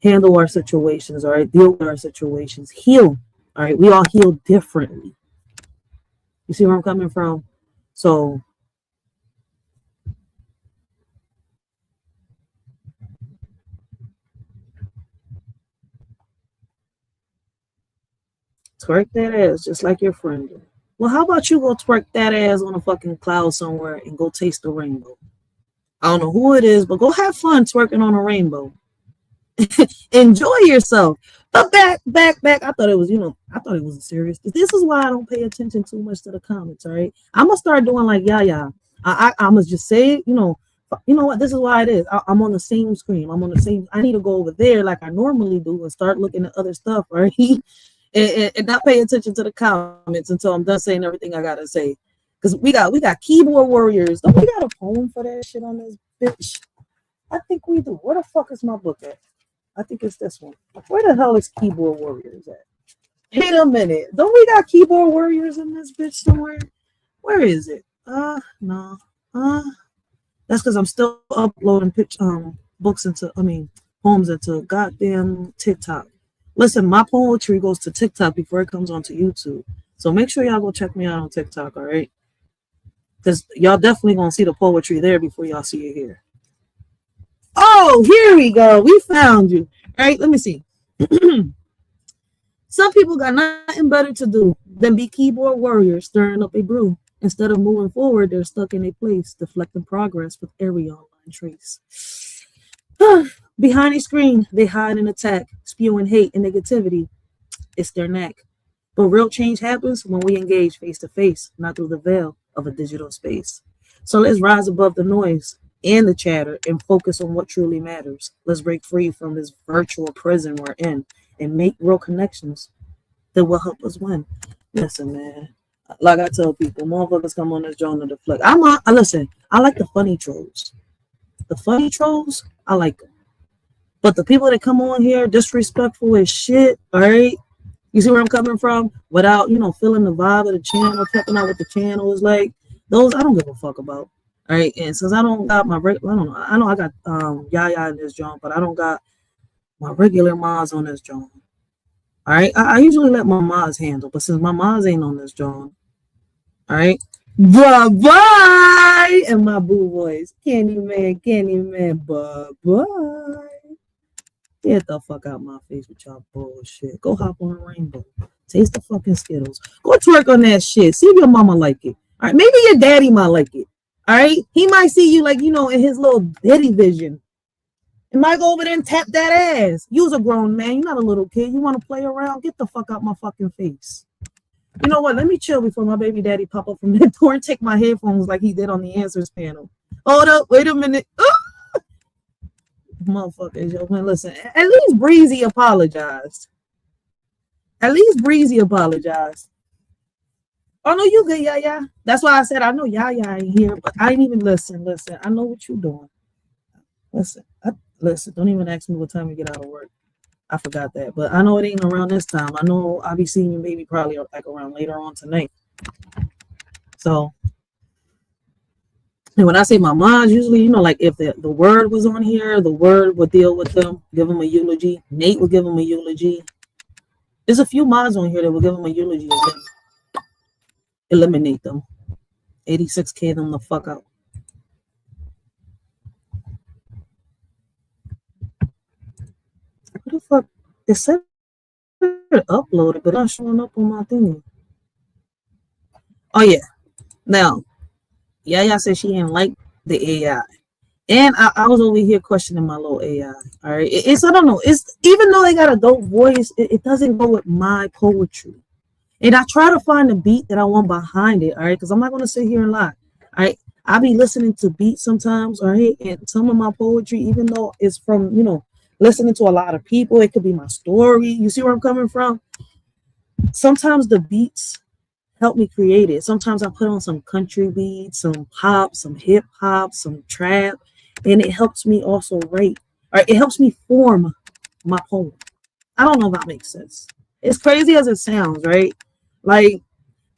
handle our situations, all right, deal with our situations, heal, all right, we all heal differently. You see where I'm coming from? So twerk that ass just like your friend did. Well, how about you go twerk that ass on a fucking cloud somewhere and go taste the rainbow? I don't know who it is, but go have fun twerking on a rainbow. Enjoy yourself. But back. I thought it was, I thought it was serious. This is why I don't pay attention too much to the comments. All right, I'm gonna start doing like yeah. I'm gonna just say, you know what? This is why it is. I'm on the same screen. I'm on the same. I need to go over there like I normally do and start looking at other stuff, right? and not pay attention to the comments until I'm done saying everything I gotta say. Because we got keyboard warriors. Don't we got a poem for that shit on this bitch? I think we do. Where the fuck is my book at? I think it's this one. Where the hell is keyboard warriors at? Wait a minute. Don't we got keyboard warriors in this bitch somewhere? Where is it? No. That's because I'm still uploading poems into goddamn TikTok. Listen, my poetry goes to TikTok before it comes onto YouTube. So make sure y'all go check me out on TikTok, all right? Because y'all definitely gonna see the poetry there before y'all see it here. Oh, here we go. We found you. All right, let me see. Some people got nothing better to do than be keyboard warriors stirring up a brew. Instead of moving forward, they're stuck in a place, deflecting progress with every online trace. Behind a screen, they hide and attack, spewing hate and negativity. It's their knack. But real change happens when we engage face to face, not through the veil of a digital space. So let's rise above the noise and the chatter and focus on what truly matters. Let's break free from this virtual prison we're in and make real connections that will help us win. Listen, man. Like I tell people, motherfuckers come on this joint to deflect. Listen, I like the funny trolls. The funny trolls, I like them. But the people that come on here disrespectful as shit, all right? You see where I'm coming from? Without, feeling the vibe of the channel, checking out what the channel is like. Those I don't give a fuck about. All right, and since I don't got my I know I got Yaya in this joint, but I don't got my regular mods on this joint. All right, I usually let my mods handle, but since my mods ain't on this joint, all right, bye and my boo voice, Candyman, bye. Get the fuck out my face with y'all bullshit. Go hop on a rainbow, taste the fucking Skittles, go twerk on that shit. See if your mama like it. All right, maybe your daddy might like it. All right, he might see you like, in his little daddy vision. He might go over there and tap that ass. You's a grown man. You're not a little kid. You want to play around? Get the fuck out my fucking face. You know what? Let me chill before my baby daddy pop up from the door and take my headphones like he did on the answers panel. Hold up. Wait a minute. Motherfuckers, yo, man, listen. At least Breezy apologized. Oh, no, you good, Yaya. That's why I said I know Yaya ain't here, but I ain't even listen. I know what you doing. Listen. Don't even ask me what time you get out of work. I forgot that, but I know it ain't around this time. I know I'll be seeing you maybe probably like around later on tonight. So, and when I say my moms, usually, like if the word was on here, the word would deal with them, give them a eulogy. Nate would give them a eulogy. There's a few mods on here that will give them a eulogy and eliminate them. 86K them the fuck out. What the fuck? It said it uploaded, but not showing up on my thing. Oh yeah. Now, Yaya said she didn't like the AI. And I was over here questioning my little AI. All right. It's I don't know. It's even though they got a dope voice, it doesn't go with my poetry. And I try to find the beat that I want behind it. All right. Because I'm not gonna sit here and lie. All right. I be listening to beats sometimes, all right, and some of my poetry, even though it's from, listening to a lot of people, it could be my story. You see where I'm coming from? Sometimes the beats help me create it. Sometimes I put on some country beats, some pop, some hip hop, some trap, and it helps me also write. All right, it helps me form my poem. I don't know if that makes sense. It's crazy as it sounds, right? Like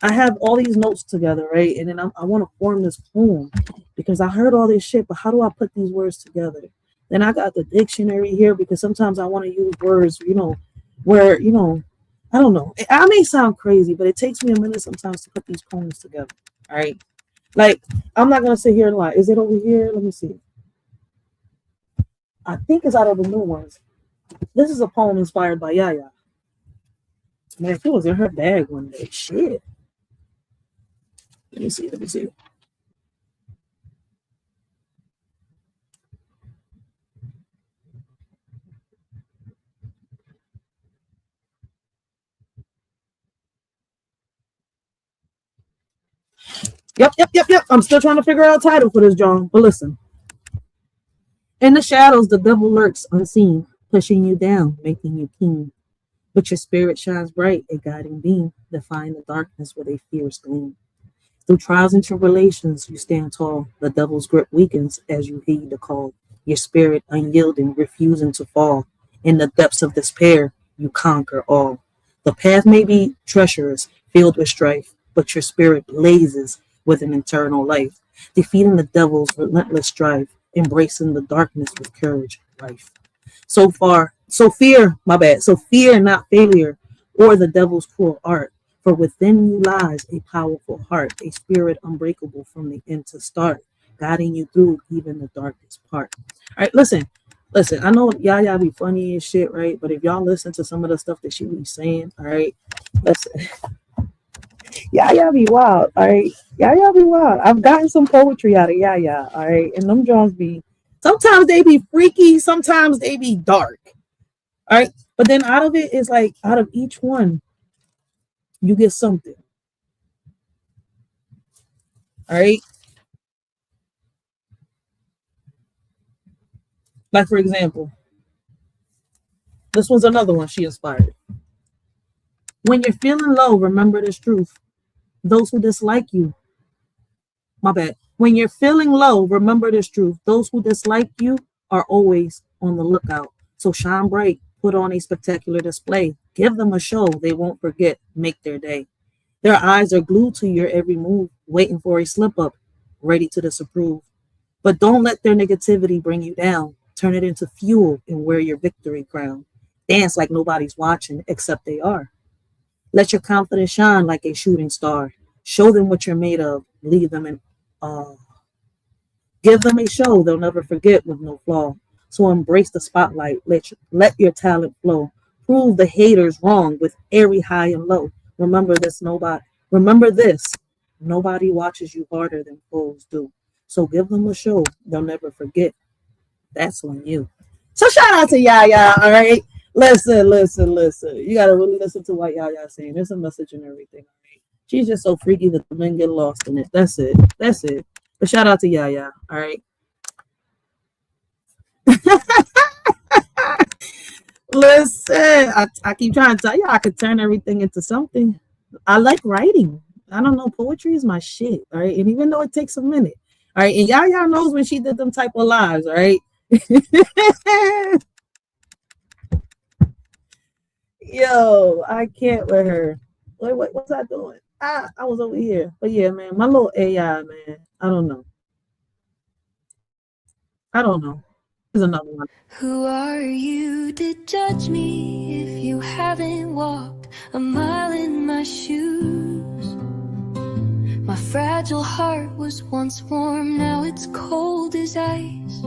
I have all these notes together, right? And then I want to form this poem because I heard all this shit, but how do I put these words together? Then I got the dictionary here because sometimes I want to use words, where, I don't know. I may sound crazy, but it takes me a minute sometimes to put these poems together. All right. Like, I'm not going to sit here and lie. Is it over here? Let me see. I think it's out of the new ones. This is a poem inspired by Yaya. Man, she was in her bag one day. Shit. Let me see. Yep. I'm still trying to figure out a title for this, John. But listen. In the shadows, the devil lurks unseen, pushing you down, making you keen. But your spirit shines bright, a guiding beam, defying the darkness with a fierce gleam. Through trials and tribulations, you stand tall. The devil's grip weakens as you heed the call. Your spirit unyielding, refusing to fall. In the depths of despair, you conquer all. The path may be treacherous, filled with strife, but your spirit blazes with an eternal life, defeating the devil's relentless strife, embracing the darkness with courage, life. So fear not failure or the devil's cruel art, for within you lies a powerful heart, a spirit unbreakable from the end to start, guiding you through even the darkest part. All right, listen. I know y'all be funny and shit, right? But if y'all listen to some of the stuff that she be saying, all right, listen. Y'all be wild, all right? Y'all be wild. I've gotten some poetry out of Yaya, all right? And them Jones sometimes they be freaky, sometimes they be dark, all right? But then out of it is like, out of each one, you get something, all right? Like, for example, this one's another one she inspired. When you're feeling low, remember this truth. Those who dislike you, my bad. When you're feeling low, remember this truth. Those who dislike you are always on the lookout. So shine bright, put on a spectacular display. Give them a show they won't forget, make their day. Their eyes are glued to your every move, waiting for a slip up, ready to disapprove. But don't let their negativity bring you down. Turn it into fuel and wear your victory crown. Dance like nobody's watching except they are. Let your confidence shine like a shooting star. Show them what you're made of. Leave them in awe. Give them a show they'll never forget with no flaw. So embrace the spotlight. Let your talent flow. Prove the haters wrong with every high and low. Remember this, nobody watches you harder than fools do. So give them a show they'll never forget. That's on you. So shout out to Yaya, all right? Listen. You gotta really listen to what Yaya's saying. There's a message and everything, all right? She's just so freaky that the men get lost in it. That's it. But shout out to Yaya, all right? Listen, I keep trying to tell you I could turn everything into something. I like writing. I don't know, poetry is my shit, all right? And even though it takes a minute, all right? And Yaya knows when she did them type of lives, all right? Yo, I can't with her. Wait, what's I doing? I was over here. But yeah, man, my little AI, man. I don't know. There's another one. Who are you to judge me if you haven't walked a mile in my shoes? My fragile heart was once warm, now it's cold as ice.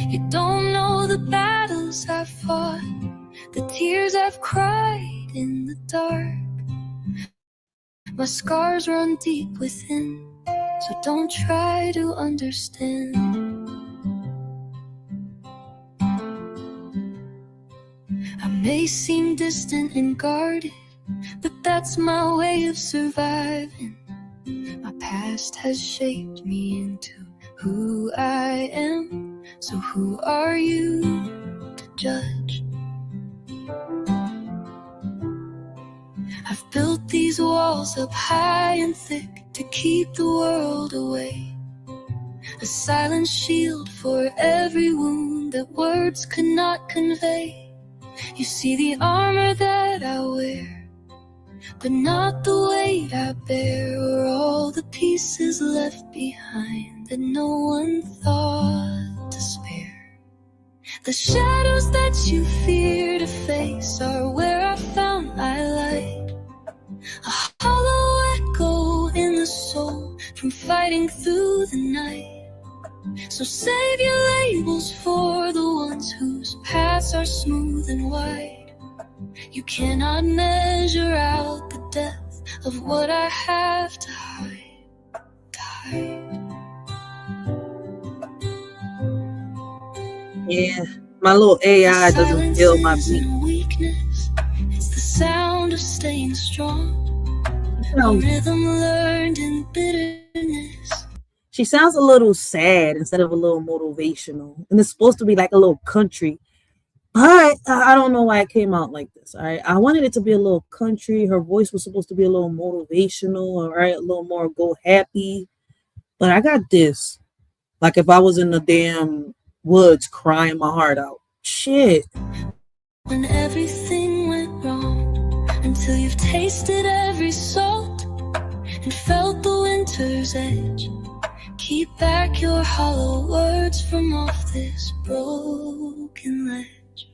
You don't know the battles I've fought, the tears I've cried in the dark. My scars run deep within, so don't try to understand. I may seem distant and guarded, but that's my way of surviving. My past has shaped me into who I am, so who are you to judge? I've built these walls up high and thick to keep the world away, a silent shield for every wound that words could not convey. You see the armor that I wear, but not the weight I bear, or all the pieces left behind that no one thought to spare. The shadows that you fear to face are where I found my light. A hollow echo in the soul from fighting through the night. So save your labels for the ones whose paths are smooth and wide. You cannot measure out the depth of what I have to hide. Yeah, my little AI doesn't feel my beat. Weakness, it's the sound of staying strong. A rhythm learned in bitterness. She sounds a little sad instead of a little motivational, and it's supposed to be like a little country. But I don't know why it came out like this. All right, I wanted it to be a little country. Her voice was supposed to be a little motivational. All right, a little more go happy. But I got this, like if I was in the damn woods crying my heart out. Shit. When everything went wrong, until you've tasted every salt and felt the winter's edge. Keep back your hollow words from off this broken ledge.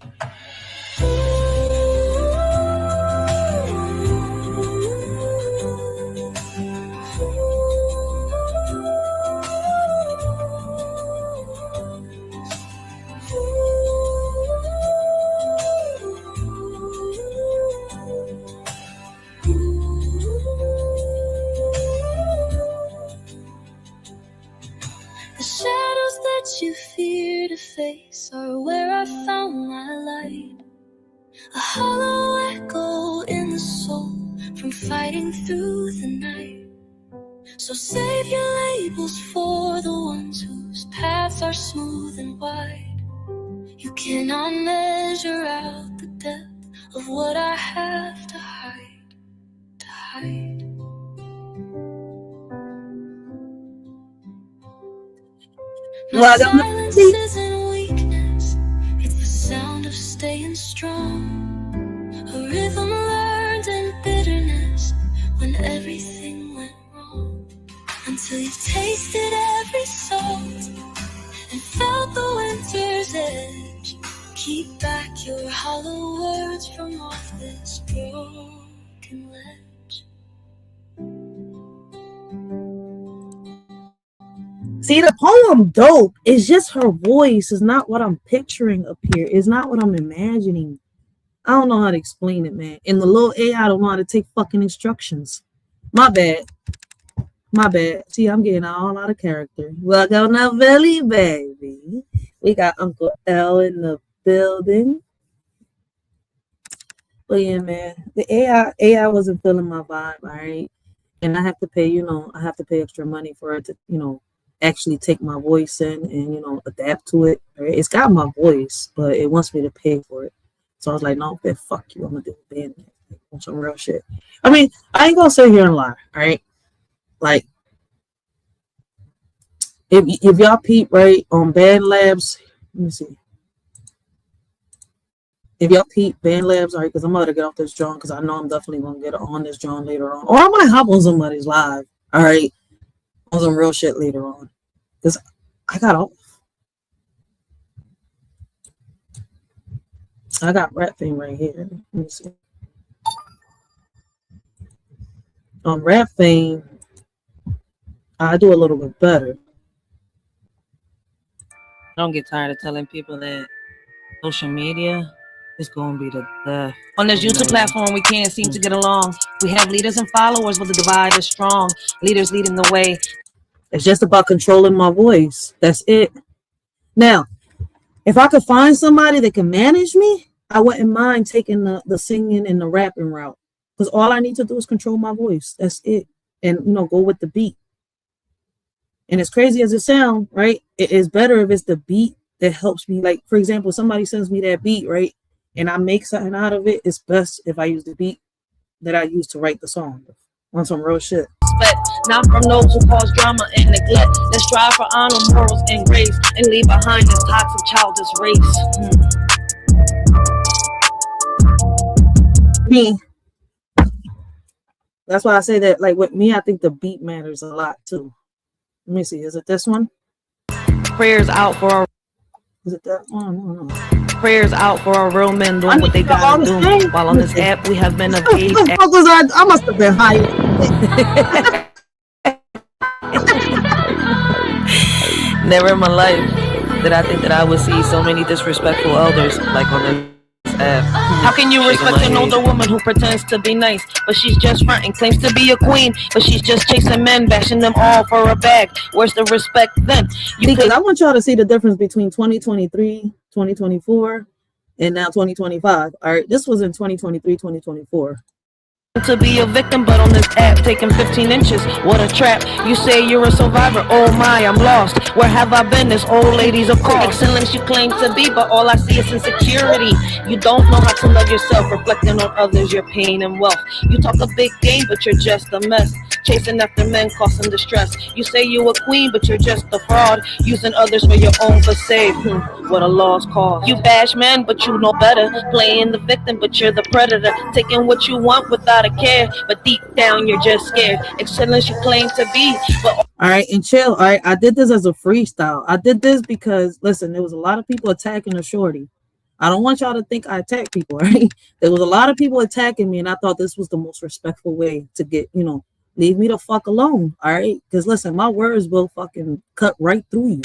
The shadows that you fear to face are where I found my light. A hollow echo in the soul from fighting through the night. So save your labels for the ones whose paths are smooth and wide. You cannot measure out the depth of what I have to hide, to hide. My silence isn't weakness, it's the sound of staying strong. A rhythm learned in bitterness when everything went wrong. Until you've tasted every salt and felt the winter's edge. Keep back your hollow words from off this broken ledge. See, the poem dope. It's just her voice is not what I'm picturing up here. It's not what I'm imagining. I don't know how to explain it, man. And the little AI don't know how to take fucking instructions. My bad. My bad. See, I'm getting all out of character. Welcome to Philly, baby. We got Uncle L in the building. But yeah, man, the AI wasn't feeling my vibe, all right? And I have to pay, I have to pay extra money for it to, actually take my voice in and, adapt to it. Right? It's got my voice, but it wants me to pay for it. So I was like, no, man, fuck you. I'm going to do a band on some real shit. I mean, I ain't going to sit here and lie, all right? Like, if y'all peep, right, on Band Labs, let me see. If y'all peep Band Labs, all right, because I'm about to get off this joint because I know I'm definitely going to get on this joint later on. Or I might hop on somebody's live, all right, on some real shit later on. Because I got off. I got Rap Fame right here. Let me see. On Rap Fame, I do a little bit better. I don't get tired of telling people that social media is going to be the death. On this YouTube platform, we can't seem to get along. We have leaders and followers, but the divide is strong. Leaders leading the way. It's just about controlling my voice. That's it. Now, if I could find somebody that can manage me, I wouldn't mind taking the singing and the rapping route. Because all I need to do is control my voice. That's it. And, go with the beat. And as crazy as it sounds, right, it is better if it's the beat that helps me. Like, for example, somebody sends me that beat, right, and I make something out of it. It's best if I use the beat that I use to write the song on some real shit. But not from those who cause drama and neglect. Let's strive for honor, morals, and grace, and leave behind this toxic childish race. Me. That's why I say that, like, with me, I think the beat matters a lot, too. Let me see. Is it this one? Prayers out for Is it that one? I don't know. Prayers out for our real men doing what they gotta do. While on this app, we have been of age. I must have been high. Never in my life did I think that I would see so many disrespectful elders like on this app. How can you respect an older woman who pretends to be nice, but she's just fronting, claims to be a queen, but she's just chasing men, bashing them all for a bag? Where's the respect then? Because I want y'all to see the difference between 2023, 2024, and now 2025. All right, this was in 2023, 2024. To be a victim, but on this app taking 15 inches. What a trap. You say you're a survivor. Oh my, I'm lost. Where have I been? This old lady's a call. Excellence you claim to be, but all I see is insecurity. You don't know how to love yourself, reflecting on others, your pain and wealth. You talk a big game, but you're just a mess. Chasing after men, causing distress. You say you're a queen, but you're just a fraud. Using others for your own facade. What a lost cause. You bash men, but you know better. Playing the victim, but you're the predator. Taking what you want without a care, but deep down you're just scared. Excellence you claim to be, but all right, and chill. All right, I did this as a freestyle. I did this because listen, there was a lot of people attacking a shorty. I don't want y'all to think I attack people, right? There was a lot of people attacking me, and I thought this was the most respectful way to get, leave me the fuck alone. All right, because listen, my words will fucking cut right through you.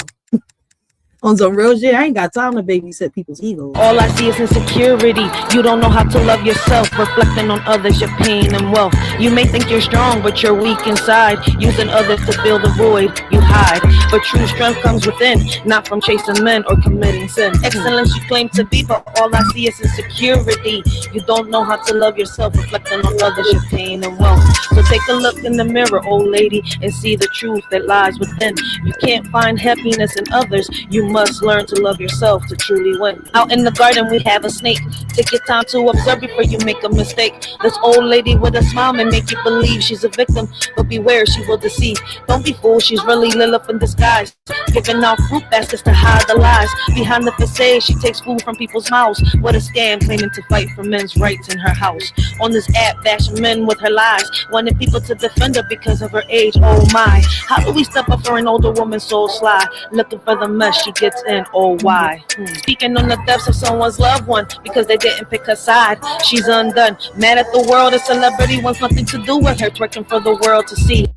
On some real shit, I ain't got time to babysit people's egos. all I see is insecurity. You don't know how to love yourself, reflecting on others, your pain and wealth. You may think you're strong, but you're weak inside, using others to fill the void you hide. But true strength comes within, not from chasing men or committing sin. Excellence you claim to be, but all I see is insecurity. You don't know how to love yourself, reflecting on others, your pain and wealth. So take a look in the mirror, old lady, and see the truth that lies within. You can't find happiness in others. You must learn to love yourself to truly win. Out in the garden we have a snake. Take your time to observe before you make a mistake. This old lady with a smile may make you believe she's a victim, but beware, she will deceive. Don't be fooled, she's really Lilith in disguise, giving out fruit baskets to hide the lies. Behind the facade she takes food from people's mouths. What a scam, claiming to fight for men's rights in her house. On this app bashing men with her lies, wanting people to defend her because of her age. Oh my, how do we step up for an older woman so sly, looking for the mess she gets in? Oh why? Speaking on the deaths of someone's loved one because they didn't pick her side. She's undone, mad at the world. A celebrity wants nothing to do with her, twerking for the world to see.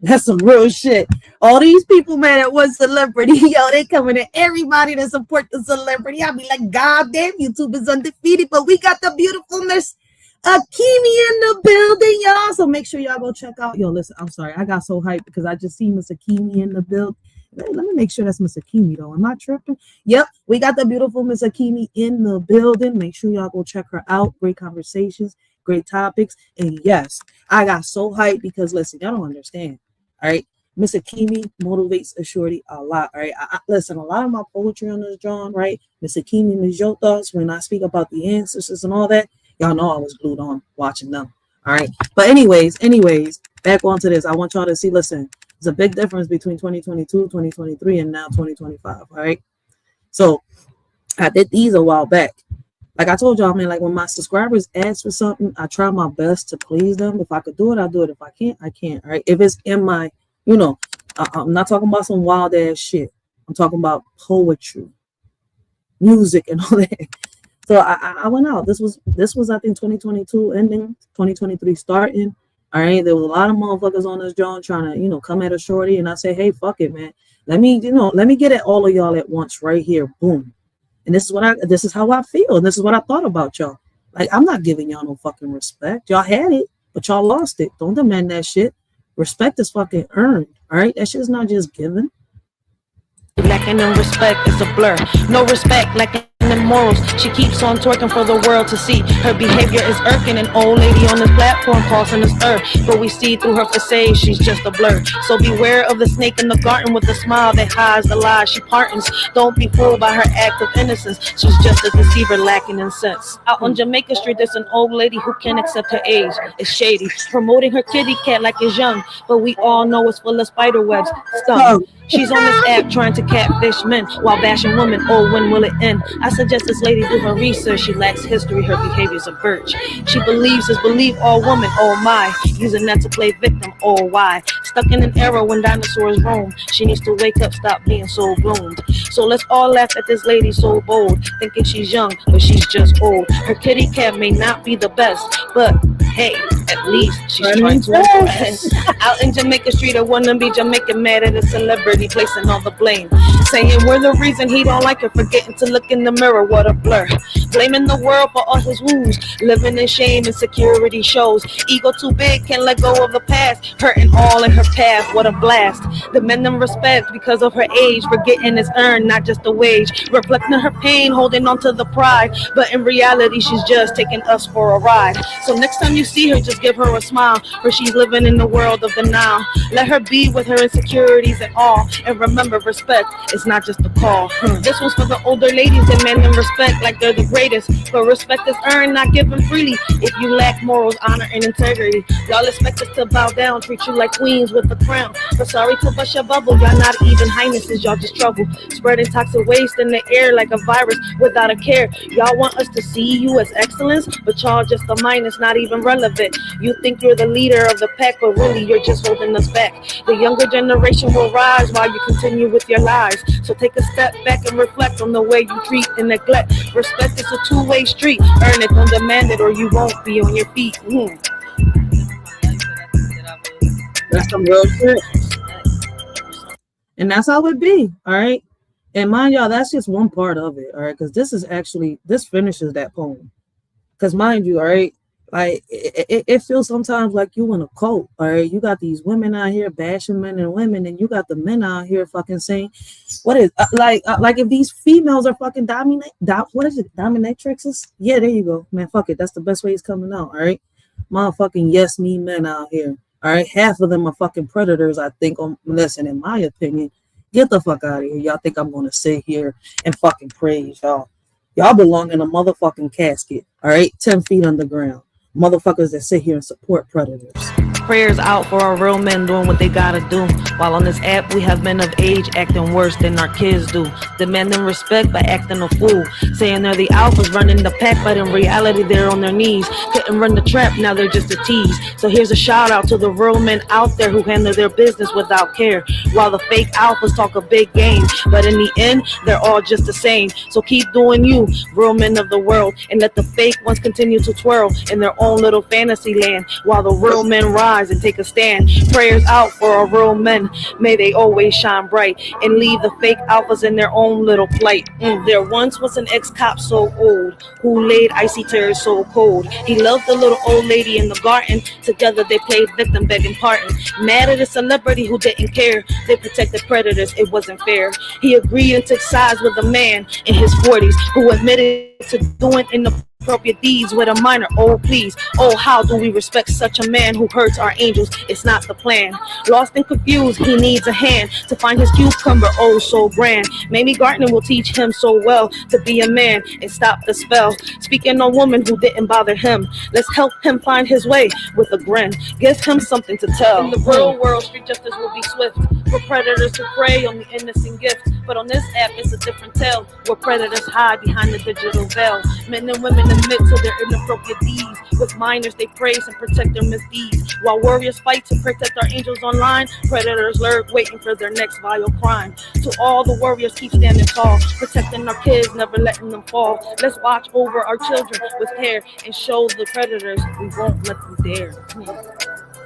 That's some real shit. All these people mad at one celebrity. Yo, they coming at everybody to support the celebrity. I be like, God damn, YouTube is undefeated, but we got the beautiful Miss Akimi in the building, y'all. So make sure y'all go check out. Yo, listen, I'm sorry. I got so hyped because I just seen Miss Akimi in the building. Let me make sure that's Miss Akimi, though. Am I tripping? Yep, we got the beautiful Miss Akimi in the building. Make sure y'all go check her out. Great conversations, great topics. And yes, I got so hyped because, listen, y'all don't understand. All right, Miss Akimi motivates a shorty a lot. All right, listen, a lot of my poetry on this drawing, right? Miss Akimi, Miss Your Thoughts, when I speak about the ancestors and all that, y'all know I was glued on watching them. All right, but anyways, back onto this. I want y'all to see, listen, there's a big difference between 2022, 2023, and now 2025. All right, so I did these a while back. Like I told y'all, man, like when my subscribers ask for something, I try my best to please them. If I could do it, I'll do it. If I can't, I can't. All right. If it's in my, I'm not talking about some wild ass shit. I'm talking about poetry, music, and all that. So I went out. This was I think 2022 ending, 2023 starting. All right. There was a lot of motherfuckers on this joint trying to, come at a shorty, and I say, hey, fuck it, man. Let me get at all of y'all at once right here. Boom. And this is how I feel. And this is what I thought about y'all. Like, I'm not giving y'all no fucking respect. Y'all had it, but y'all lost it. Don't demand that shit. Respect is fucking earned. All right. That shit's not just given. Lacking in respect, it's a blur. No respect, lacking in morals. She keeps on twerking for the world to see. Her behavior is irking. An old lady on this platform causing us stir, but we see through her facade she's just a blur. So beware of the snake in the garden with the smile that hides the lies she partons. Don't be fooled by her act of innocence. She's just a deceiver lacking in sense. Out on Jamaica Street, there's an old lady who can't accept her age. It's shady, promoting her kitty cat like it's young, but we all know it's full of spider webs. Stung. She's on this app trying to catfish men while bashing women. Oh, when will it end? I said suggest this lady do her research. She lacks history, her behavior's a birch. She believes is believe all women, oh my. Using that to play victim, oh why. Stuck in an era when dinosaurs roam. She needs to wake up, stop being so bloomed. So let's all laugh at this lady so bold, thinking she's young, but she's just old. Her kitty cat may not be the best, but hey, at least she's trying to impress. Out in Jamaica Street, a wannabe Jamaican mad at a celebrity, placing all the blame, saying we're the reason he don't like her, forgetting to look in the mirror, what a blur. Blaming the world for all his wounds, living in shame, insecurity shows. Ego too big, can't let go of the past, hurting all in her path, what a blast. Demanding respect because of her age, forgetting it's earned, not just a wage. Reflecting her pain, holding on to the pride, but in reality, she's just taking us for a ride. So next time you see her, just give her a smile, for she's living in the world of denial. Let her be with her insecurities and all, and remember, respect is not just a call. This one's for the older ladies demanding respect like they're the greatest, but respect is earned, not given freely. If you lack morals, honor, and integrity, y'all expect us to bow down, treat you like queens with a crown. But sorry to bust your bubble, y'all not even highnesses, y'all just trouble, spreading toxic waste in the air like a virus without a care. Y'all want us to see you as excellence, but y'all just a minus, not even relevant. You think you're the leader of the pack, but really you're just holding us back. The younger generation will rise while you continue with your lies. So take a step back and reflect on the way you treat and neglect. Respect is a two-way street. Earn it, don't demand it, or you won't be on your feet. That's some real shit. And that's how it be, all right? And mind y'all, that's just one part of it, all right? Because this finishes that poem. Because mind you, all right, like it feels sometimes like you in a cult, all right? You got these women out here bashing men and women, and you got the men out here fucking saying, what is like if these females are fucking dominatrixes? Yeah, there you go, man. Fuck it, that's the best way it's coming out, all right? Motherfucking yes me men out here, all right? Half of them are fucking predators, I think. Listen, in my opinion, get the fuck out of here. Y'all think I'm gonna sit here and fucking praise y'all? Y'all belong in a motherfucking casket, all right? 10 feet underground. Motherfuckers that sit here and support predators. Prayers out for our real men doing what they gotta do. While on this app, we have men of age acting worse than our kids do. Demanding respect by acting a fool. Saying they're the alphas running the pack, but in reality, they're on their knees. Couldn't run the trap, now they're just a tease. So here's a shout out to the real men out there who handle their business without care. While the fake alphas talk a big game, but in the end, they're all just the same. So keep doing you, real men of the world, and let the fake ones continue to twirl in their own little fantasy land, while the real men rise and take a stand. Prayers out for our real men, may they always shine bright and leave the fake alphas in their own little plight. There once was an ex-cop so old who laid icy tears so cold. He loved the little old lady in the garden. Together they played victim, begging pardon. Mad at a celebrity who didn't care. They protected predators, it wasn't fair. He agreed and took sides with a man in his 40s who admitted to doing inappropriate deeds with a minor. Oh please, oh how do we respect such a man who hurts our angels? It's not the plan. Lost and confused, he needs a hand to find his cucumber, oh so grand. Maybe gardening will teach him so well to be a man and stop the spell. Speaking on woman who didn't bother him, let's help him find his way with a grin. Give him something to tell. In the real world, street justice will be swift for predators to prey on the innocent gift. But on this app, it's a different tale, where predators hide behind the digital veil. Men and women admit to their inappropriate deeds. With minors, they praise and protect their misdeeds. While warriors fight to protect our angels online, predators lurk, waiting for their next vile crime. To all the warriors, keep standing tall, protecting our kids, never letting them fall. Let's watch over our children with care and show the predators we won't let them dare.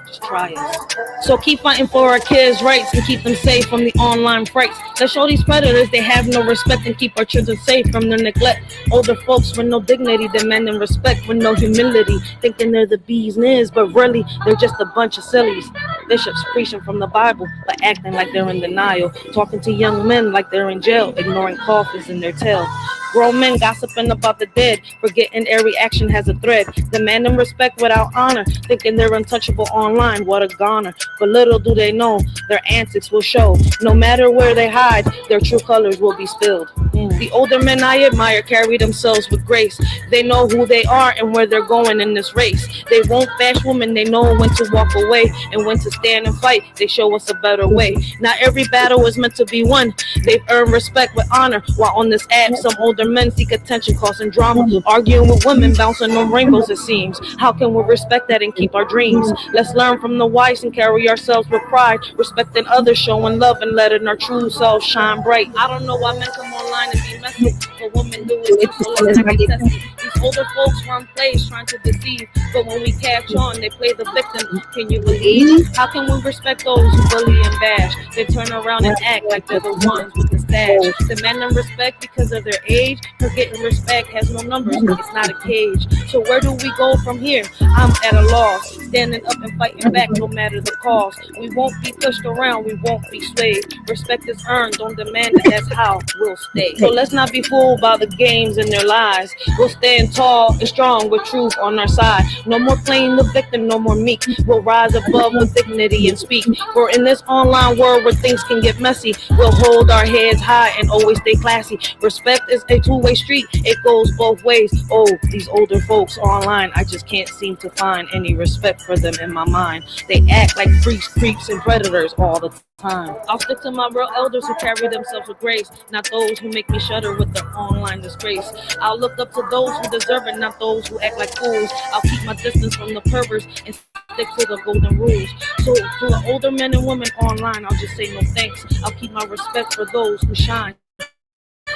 Just try us. So keep fighting for our kids' rights and keep them safe from the online frights. Let's show these predators they have no respect and keep our children safe from their neglect. Older folks with no dignity demanding respect with no humility, thinking they're the bee's knees, but really they're just a bunch of sillies. Bishops preaching from the Bible but acting like they're in denial, talking to young men like they're in jail, ignoring coffins in their tail. Grown men gossiping about the dead, forgetting every action has a thread. Demanding respect without honor, thinking they're untouchable online. What a goner. But little do they know, their antics will show. No matter where they hide, their true colors will be spilled. The older men I admire carry themselves with grace. They know who they are and where they're going in this race. They won't bash women, they know when to walk away and when to stand and fight. They show us a better way. Not every battle is meant to be won. They've earned respect with honor, while on this app some older older men seek attention, causing drama, arguing with women, bouncing on rainbows, it seems. How can we respect that and keep our dreams? Let's learn from the wise and carry ourselves with pride, respecting others, showing love and letting our true selves shine bright. I don't know why men come online and be messy, but women do it too, so let's not get testy. These older folks run plays trying to deceive, but when we catch on, they play the victim. Can you believe? How can we respect those who bully and bash? They turn around and act like they're the ones with the stash. Demanding respect because of their age, forgetting respect has no numbers, it's not a cage. So where do we go from here? I'm at a loss, standing up and fighting back no matter the cost. We won't be pushed around, we won't be swayed. Respect is earned, don't demand it, that's how we'll stay. So let's not be fooled by the games and their lies. We'll stand tall and strong with truth on our side. No more playing the victim, no more meek. We'll rise above with dignity and speak. For in this online world where things can get messy, we'll hold our heads high and always stay classy. Respect is a two-way street, it goes both ways. Oh, these older folks online, I just can't seem to find any respect for them in my mind. They act like freaks, creeps, and predators all the time. I'll stick to my real elders who carry themselves with grace, not those who make me shudder with their online disgrace. I'll look up to those who deserve it, not those who act like fools. I'll keep my distance from the perverts and stick to the golden rules. So to the older men and women online, I'll just say no thanks. I'll keep my respect for those who shine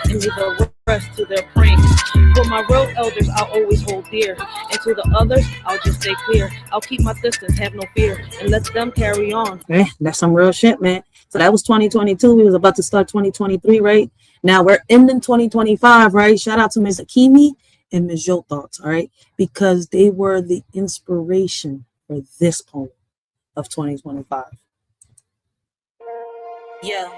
and leave the rest to their pranks. For my real elders, I'll always hold dear, and to the others, I'll just stay clear. I'll keep my distance, have no fear, and let them carry on. Man, that's some real shit, man. So that was 2022. We was about to start 2023, right? Now we're ending 2025, right? Shout out to Ms. Akimi and Ms. Jo Thoughts, all right? Because they were the inspiration for this poem of 2025. Yeah,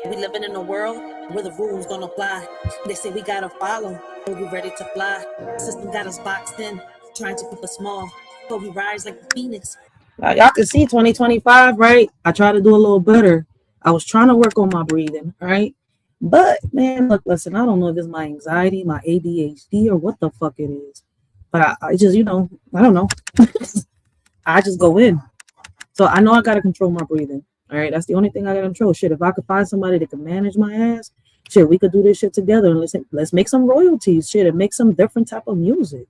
we living in a world where the rules don't apply. They say we gotta follow, but we ready to fly. System got us boxed in, trying to keep us small, but we rise like the phoenix. Y'all can see 2025, right? I try to do a little better. I was trying to work on my breathing, right? But man, look, listen, I don't know if it's my anxiety, my ADHD, or what the fuck it is. But I just, I don't know. I just go in. So I know I gotta control my breathing. All right, that's the only thing I gotta control. Shit, if I could find somebody that can manage my ass, shit, we could do this shit together and let's make some royalties, shit, and make some different type of music.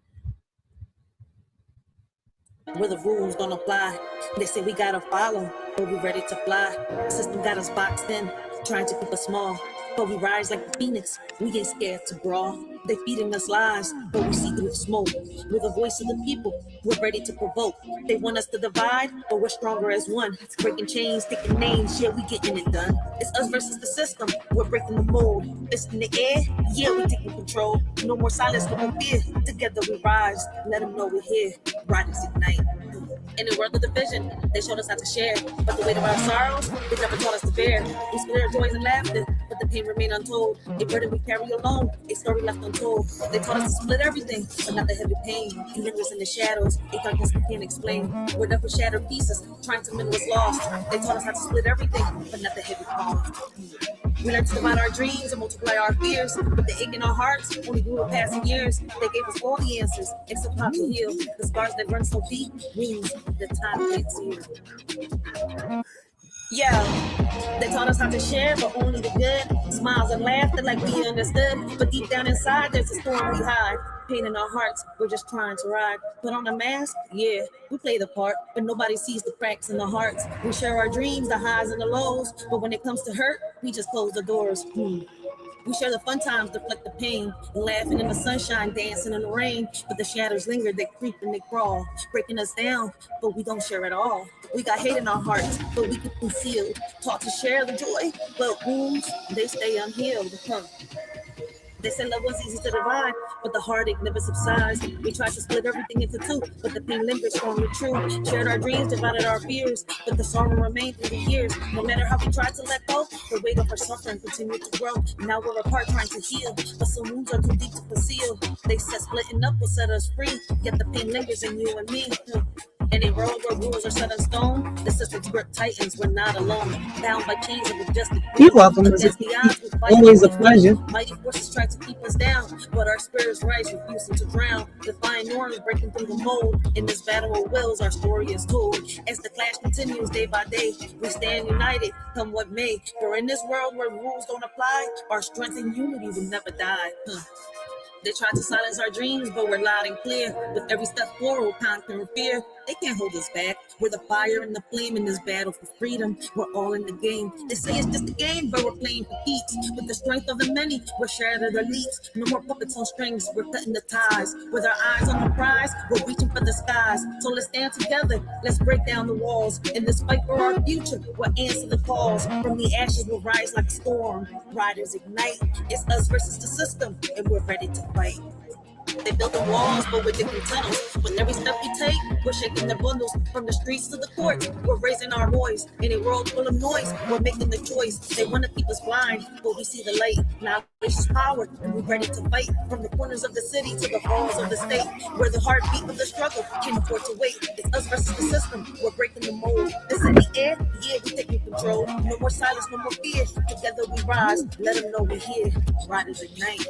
Where the rules don't apply. They say we gotta follow, but we ready to fly. System got us boxed in, trying to keep us small, but we rise like the phoenix. We ain't scared to brawl. They feeding us lies, but we see through the smoke. We're the voice of the people, we're ready to provoke. They want us to divide, but we're stronger as one. Breaking chains, taking names, yeah, we getting it done. It's us versus the system, we're breaking the mold. It's in the air, yeah, we taking control. No more silence, no more fear. Together we rise, let them know we're here. Riders ignite. In the world of division, they showed us how to share, but the weight of our sorrows, they never taught us to bear. We split our joys and laughter, but the pain remained untold. A burden we carry alone, a story left untold. They taught us to split everything, but not the heavy pain. It lingers in the shadows, a darkness we can't explain. We're left with shattered pieces, trying to mend what's lost. They taught us how to split everything, but not the heavy cost. We learned to divide our dreams and multiply our fears, but the ache in our hearts only grew with passing years. They gave us all the answers, except how to heal. The scars that run so deep means the time can't see. Yeah, they taught us how to share, but only the good. Smiles and laughter like we understood, but deep down inside there's a storm we hide. Pain in our hearts, we're just trying to ride. Put on a mask, yeah, we play the part, but nobody sees the cracks in the hearts. We share our dreams, the highs and the lows, but when it comes to hurt, we just close the doors. We share the fun times, deflect the pain, laughing in the sunshine, dancing in the rain. But the shadows linger, they creep and they crawl, breaking us down, but we don't share it all. We got hate in our hearts, but we keep concealed. Taught to share the joy, but wounds, they stay unhealed. They say love was easy to divide, but the heartache never subsides. We tried to split everything into two, but the pain lingers strong and true. Shared our dreams, divided our fears, but the sorrow remained through the years. No matter how we tried to let go, the weight of our suffering continued to grow. Now we're apart trying to heal, but some wounds are too deep to conceal. They said splitting up will set us free, yet the pain lingers in you and me. In a world where rules are set in stone, the system's grip tightens, we're not alone. Bound by chains of injustice. You're welcome. Against the odds, we Always a pleasure. Mighty forces try to keep us down, but our spirits rise, refusing to drown. Defying norms, breaking through the mold. In this battle of wills, our story is told. As the clash continues day by day, we stand united, come what may. For in this world where rules don't apply, our strength and unity will never die. They try to silence our dreams, but we're loud and clear. With every step forward, conquering fear. They can't hold us back. We're the fire and the flame in this battle for freedom. We're all in the game. They say it's just a game, but we're playing for keeps. With the strength of the many, we're shattered elites. No more puppets on strings, we're cutting the ties. With our eyes on the prize, we're reaching for the skies. So let's stand together, let's break down the walls. In this fight for our future, we'll answer the calls. From the ashes, we'll rise like a storm. Riders ignite, it's us versus the system, and we're ready to fight. They build the walls, but we're digging tunnels. With every step we take, we're shaking the bundles. From the streets to the courts, we're raising our voice. In a world full of noise, we're making the choice. They want to keep us blind, but we see the light. Knowledge is power, and we're ready to fight. From the corners of the city to the halls of the state, where the heartbeat of the struggle can't afford to wait. It's us versus the system, we're breaking the mold. This in the air, yeah, we're taking control. No more silence, no more fear. Together we rise, let them know we're here. Riders ignite.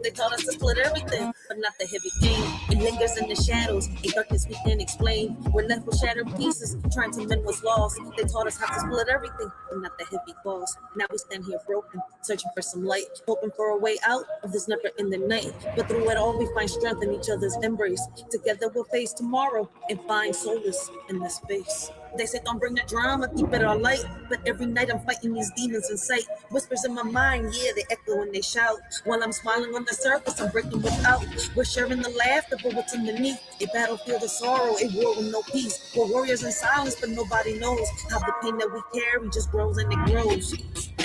They taught us to split everything, but not the heavy game. It lingers in the shadows, a darkness we can't explain. We're left with shattered pieces, trying to mend what's lost. They taught us how to split everything, but not the heavy cost. Now we stand here broken, searching for some light, hoping for a way out of this never-ending night. But through it all, we find strength in each other's embrace. Together we'll face tomorrow and find solace in this space. They say don't bring the drama, keep it all light. But every night I'm fighting these demons in sight. Whispers in my mind, yeah, they echo and they shout. While I'm smiling on the surface, I'm breaking without. We're sharing the laughter, but what's underneath? A battlefield of sorrow, a war with no peace. We're warriors in silence, but nobody knows how the pain that we carry just grows and it grows.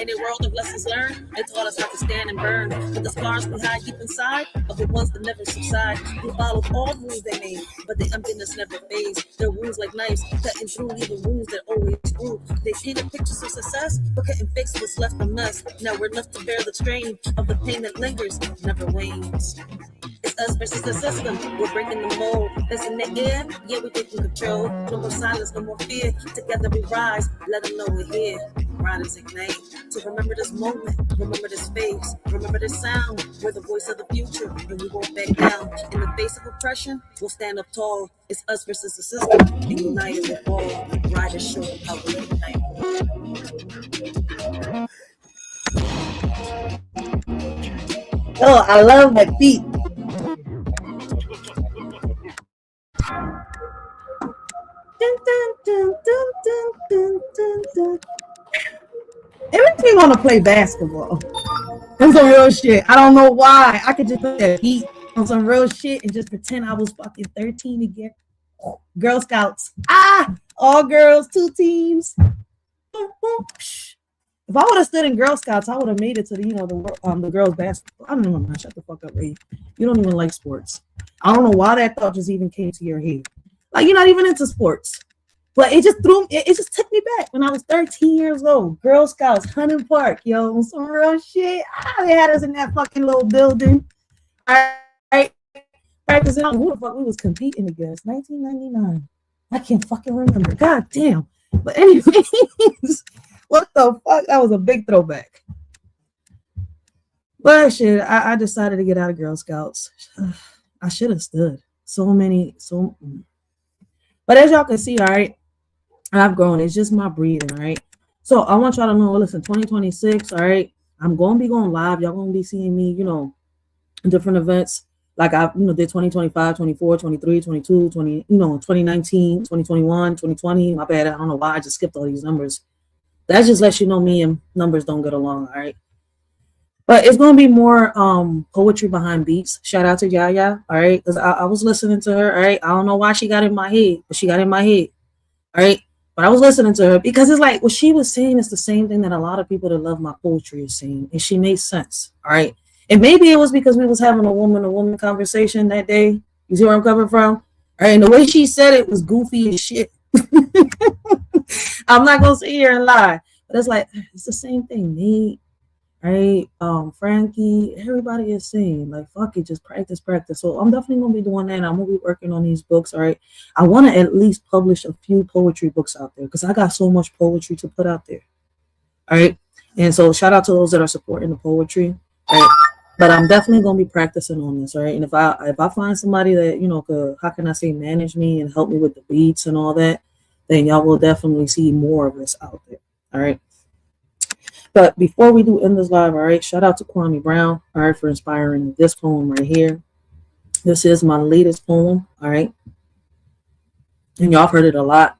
In a world of lessons learned, they taught us how to stand and burn. But the scars we hide deep inside are the ones that never subside. We followed all rules they made, but the emptiness never fades. Their wounds like knives, cutting through even wounds that always grew. They painted pictures of success, but couldn't fix what's left from us. Now we're left to bear the strain of the pain that lingers, never wanes. It's us versus the system, we're breaking the mold. That's in the air, yeah, we're taking control. No more silence, no more fear. Together we rise, let them know we're here. Riders ignite. To remember this moment, remember this face, remember this sound. We're the voice of the future, and we won't back down. In the face of oppression, we'll stand up tall. It's us versus the system, and united we'll fall. Riders show how we unite. Oh, I love that beat. Dun, dun, dun, dun, dun, dun, dun, dun. It makes me want to play basketball. That's some real shit. I don't know why. I could just put that beat on some real shit and just pretend I was fucking 13 again. Girl Scouts. All girls, 2 teams. If I would have stood in Girl Scouts, I would have made it to the girls basketball. I don't know, man. Shut the fuck up, Ray. You don't even like sports. I don't know why that thought just even came to your head. Like, you're not even into sports. But it just took me back when I was 13 years old. Girl Scouts, Hunting Park, yo, some real shit. They had us in that fucking little building. All right. Practicing on who the fuck we was competing against. 1999. I can't fucking remember. God damn. But anyways, what the fuck? That was a big throwback. But shit, I decided to get out of Girl Scouts. I should have stood. But as y'all can see, all right, I've grown. It's just my breathing, all right? So I want y'all to know, listen, 2026, all right, I'm going to be going live. Y'all going to be seeing me, in different events. Like I, did 2025, 24, 23, 22, 20, 2019, 2021, 2020. My bad. I don't know why I just skipped all these numbers. That just lets you know me and numbers don't get along, all right? But it's going to be more poetry behind beats. Shout out to Yaya, all right? Because I was listening to her, all right? I don't know why she got in my head, but she got in my head, all right? But I was listening to her because it's like what she was saying is the same thing that a lot of people that love my poetry is saying. And she made sense, all right? And maybe it was because we was having a woman conversation that day. You see where I'm coming from? All right, and the way she said it was goofy as shit. I'm not going to sit here and lie. But it's like, it's the same thing, Nate. Right, Frankie, everybody is saying like, fuck it, just practice. So I'm definitely gonna be doing that. I'm gonna be working on these books. All right, I want to at least publish a few poetry books out there because I got so much poetry to put out there. All right, And so shout out to those that are supporting the poetry. Right? But I'm definitely gonna be practicing on this, right? And if I find somebody that, you know, could, how can I say, manage me and help me with the beats and all that, then y'all will definitely see more of this out there. All right. But before we do end this live, all right, shout out to Kwame Brown, all right, for inspiring this poem right here. This is my latest poem, all right. And y'all have heard it a lot.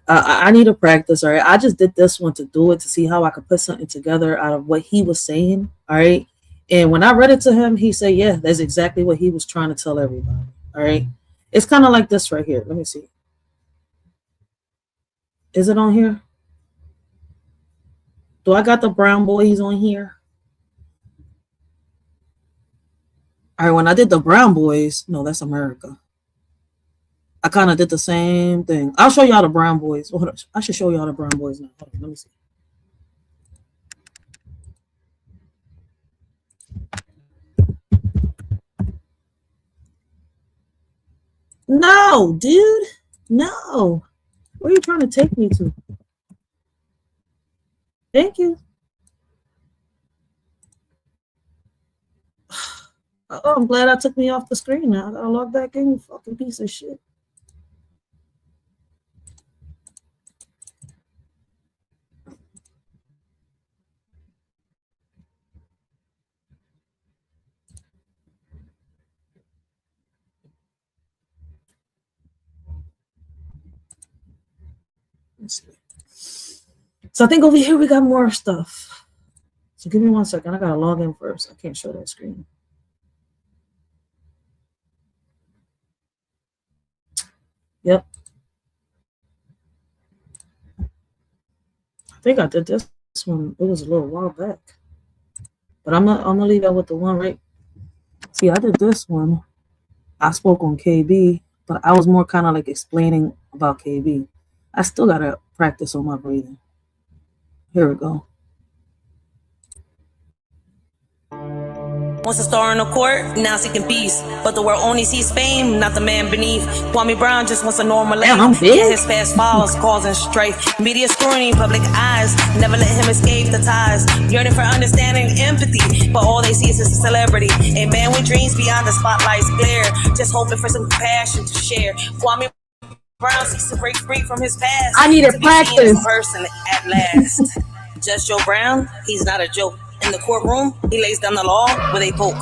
I need to practice, all right. I just did this one to do it, to see how I could put something together out of what he was saying, all right. And when I read it to him, he said, yeah, that's exactly what he was trying to tell everybody, all right. It's kind of like this right here. Let me see. Is it on here? Do I got the brown boys on here? All right, when I did the brown boys, no, that's America. I kind of did the same thing. I'll show y'all the brown boys. Hold on. I should show y'all the brown boys now. Hold on, let me see. No, dude. No. Where are you trying to take me to? Thank you. Oh, I'm glad I took me off the screen now. I gotta log back in, you fucking piece of shit. Let's see. So I think over here we got more stuff. So give me 1 second. I gotta log in first. I can't show that screen. Yep. I think I did this one. It was a little while back. But I'm gonna leave out with the one right. See, I did this one. I spoke on KB, but I was more kind of like explaining about KB. I still gotta practice on my breathing. Here we go. Once a star in the court, now seeking peace. But the world only sees fame, not the man beneath. Kwame Brown just wants a normal life. I'm big. Yeah, his past files causing strife. Media scrutiny, public eyes, never let him escape the ties. Yearning for understanding, empathy, but all they see is his celebrity. A man with dreams beyond the spotlight's glare, just hoping for some compassion to share. Kwame Brown seeks to break free from his past. I need to practice. In person at last. Judge Joe Brown, he's not a joke. In the courtroom, he lays down the law with a poke.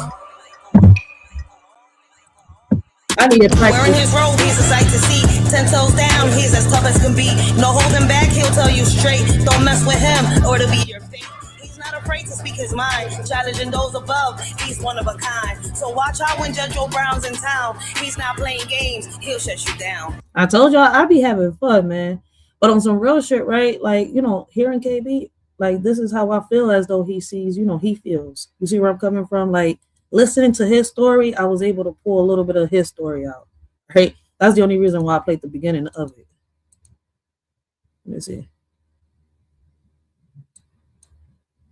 I need to practice. Wearing his robe, he's a sight to see. 10 toes down, he's as tough as can be. No holding back, he'll tell you straight. Don't mess with him, or it'll be your fate. He's not afraid to speak his mind, challenging those above. He's one of a kind. So watch out when Judge Joe Brown's in town. He's not playing games, he'll shut you down. I told y'all I be having fun, man. But on some real shit, right? Like, you know, hearing KB, like, this is how I feel, as though he sees, you know, he feels. You see where I'm coming from? Like, listening to his story, I was able to pull a little bit of his story out, right? That's the only reason why I played the beginning of it. Let me see.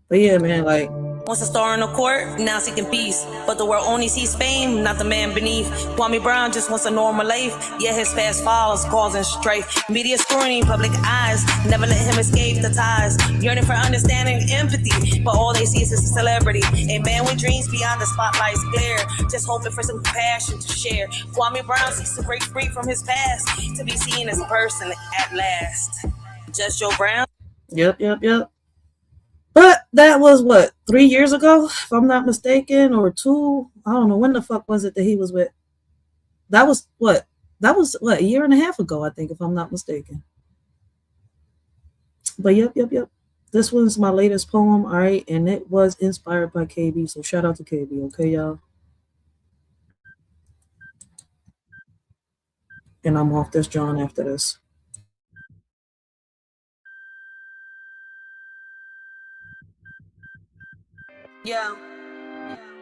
But yeah, man, like, once a star in the court, now seeking peace. But the world only sees fame, not the man beneath. Kwame Brown just wants a normal life. Yeah, his past files causing strife. Media scrutiny, public eyes, never let him escape the ties. Yearning for understanding, empathy, but all they see is his celebrity. A man with dreams beyond the spotlight's glare, just hoping for some compassion to share. Kwame Brown seeks to break free from his past, to be seen as a person at last. Judge Joe Brown. Yep. But that was what, 3 years ago, if I'm not mistaken, or 2. I don't know when the fuck was it that he was with. That was what? That was what, a year and a half ago, I think, if I'm not mistaken. But yep. This one's my latest poem, all right, and it was inspired by KB. So shout out to KB, okay, y'all. And I'm off this John after this. Yeah,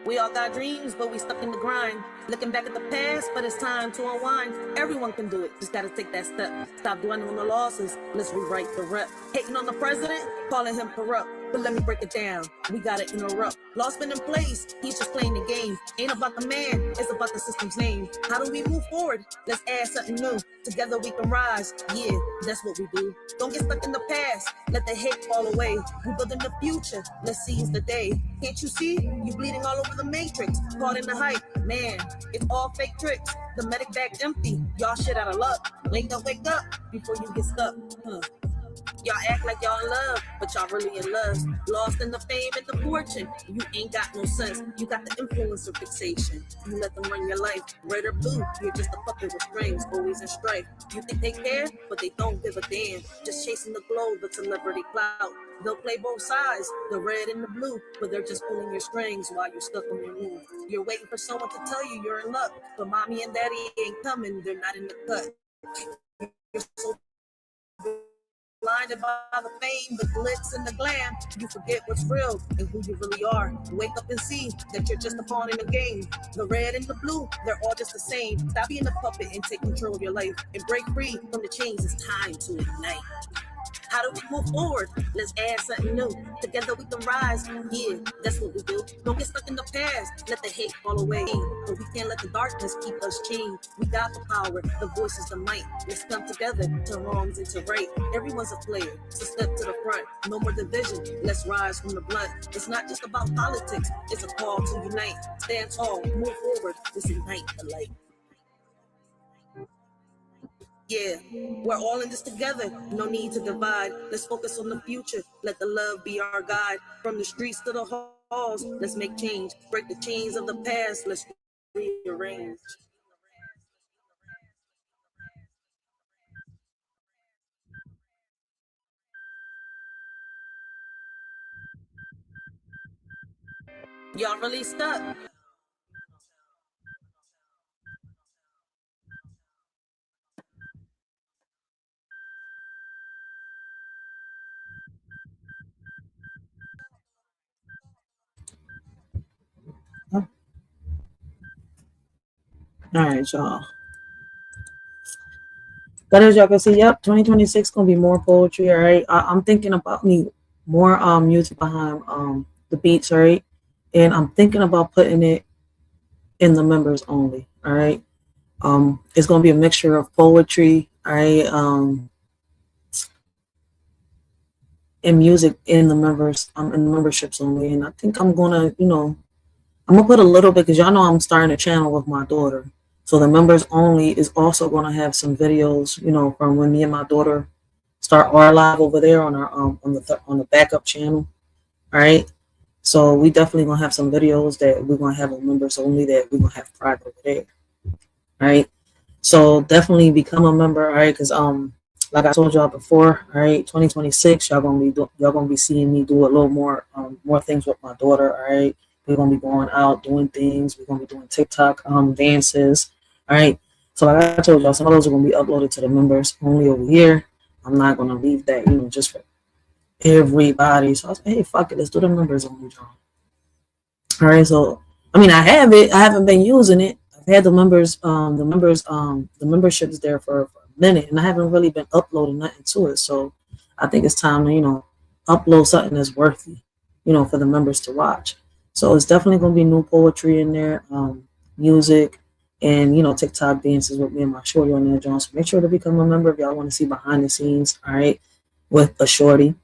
we all got dreams, but we stuck in the grind. Looking back at the past, but it's time to unwind. Everyone can do it, just gotta take that step. Stop dwelling on the losses, let's rewrite the rep. Hating on the president, calling him corrupt. But let me break it down. We gotta interrupt. Law's been in place. He's just playing the game. Ain't about the man, it's about the system's name. How do we move forward? Let's add something new. Together we can rise. Yeah, that's what we do. Don't get stuck in the past. Let the hate fall away. We building the future. Let's seize the day. Can't you see? You bleeding all over the matrix. Caught in the hype. Man, it's all fake tricks. The medic bag's empty. Y'all shit out of luck. Wake up before you get stuck. Y'all act like y'all in love, but y'all really in lust. Lost in the fame and the fortune. You ain't got no sense. You got the influencer fixation. You let them run your life. Red or blue, you're just a puppet with strings, always in strife. You think they care, but they don't give a damn. Just chasing the glow, the celebrity clout. They'll play both sides, the red and the blue, but they're just pulling your strings while you're stuck on your move. You're waiting for someone to tell you you're in luck, but mommy and daddy ain't coming, they're not in the cut. You're so blinded by the fame, the glitz and the glam, you forget what's real and who you really are. Wake up and see that you're just a pawn in the game. The red and the blue, they're all just the same. Stop being a puppet and take control of your life and break free from the chains. It's time to ignite. How do we move forward? Let's add something new. Together we can rise. Yeah, that's what we do. Don't get stuck in the past. Let the hate fall away. But we can't let the darkness keep us chained. We got the power. The voice is the might. Let's come together to wrongs into right. Everyone's a player, so step to the front. No more division. Let's rise from the blunt. It's not just about politics. It's a call to unite. Stand tall. Move forward. Let's ignite the light. Yeah, we're all in this together. No need to divide. Let's focus on the future. Let the love be our guide. From the streets to the halls, let's make change. Break the chains of the past. Let's rearrange. Y'all really stuck. All right, y'all. But as y'all can see, yep, 2026 gonna be more poetry. All right, I'm thinking about me more music behind the beats. All right, and I'm thinking about putting it in the members only. All right, it's gonna be a mixture of poetry. All right, and music in the members, in the memberships only. And I think I'm gonna, I'm gonna put a little bit because y'all know I'm starting a channel with my daughter. So the members only is also gonna have some videos, from when me and my daughter start our live over there on our on the backup channel. All right. So we definitely gonna have some videos that we're gonna have on members only that we're gonna have private over there. All right. So definitely become a member. All right, because like I told y'all before, all right, 2026, y'all gonna be seeing me do a little more things with my daughter. All right, we're gonna be going out doing things. We're gonna be doing TikTok dances. All right, so like I told y'all, some of those are gonna be uploaded to the members only over here. I'm not gonna leave that, just for everybody. So I was like, hey, fuck it, let's do the members only, John. All right, so I mean, I have it. I haven't been using it. I've had the memberships there for a minute, and I haven't really been uploading nothing to it. So I think it's time to, upload something that's worthy, for the members to watch. So it's definitely gonna be new poetry in there, music, and TikTok dances with me and my shorty on there, John. So make sure to become a member if y'all want to see behind the scenes. All right, with a shorty.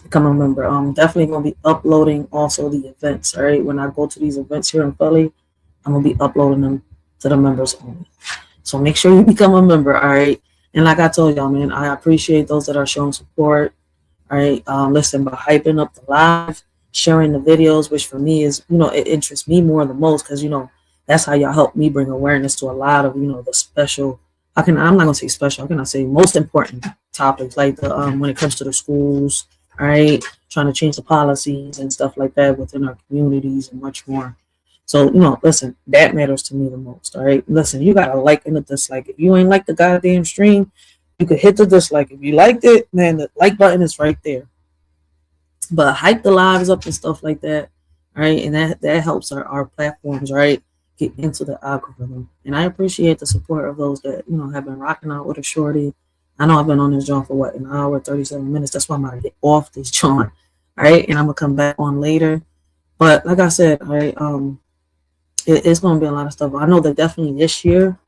Become a member. Definitely gonna be uploading also the events. All right, when I go to these events here in Philly, I'm gonna be uploading them to the members only. So make sure you become a member. All right, and like I told y'all, man, I appreciate those that are showing support. All right, listen, by hyping up the live, sharing the videos, which for me is, it interests me more the most because that's how y'all help me bring awareness to a lot of the special. I'm not gonna say special. How can I say most important topics like the when it comes to the schools. All right, trying to change the policies and stuff like that within our communities and much more. So, listen, that matters to me the most. All right, listen, you got to like and a dislike. If you ain't like the goddamn stream, you could hit the dislike. If you liked it, man, the like button is right there. But hype the lives up and stuff like that. All right, and that helps our platforms, right, get into the algorithm. And I appreciate the support of those that, have been rocking out with a shorty. I know I've been on this joint for an hour, 37 minutes. That's why I'm going to get off this joint. All All right, and I'm gonna come back on later. But like I said, all right, it's gonna be a lot of stuff. I know that definitely this year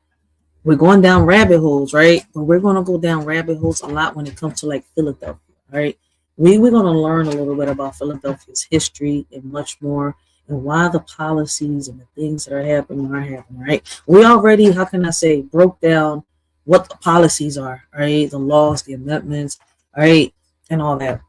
we're going down rabbit holes, right? But we're gonna go down rabbit holes a lot when it comes to like Philadelphia, right? We're gonna learn a little bit about Philadelphia's history and much more, and why the policies and the things that are happening, right? We already, how can I say, broke down what the policies are, right? The laws, the amendments, right, and all that.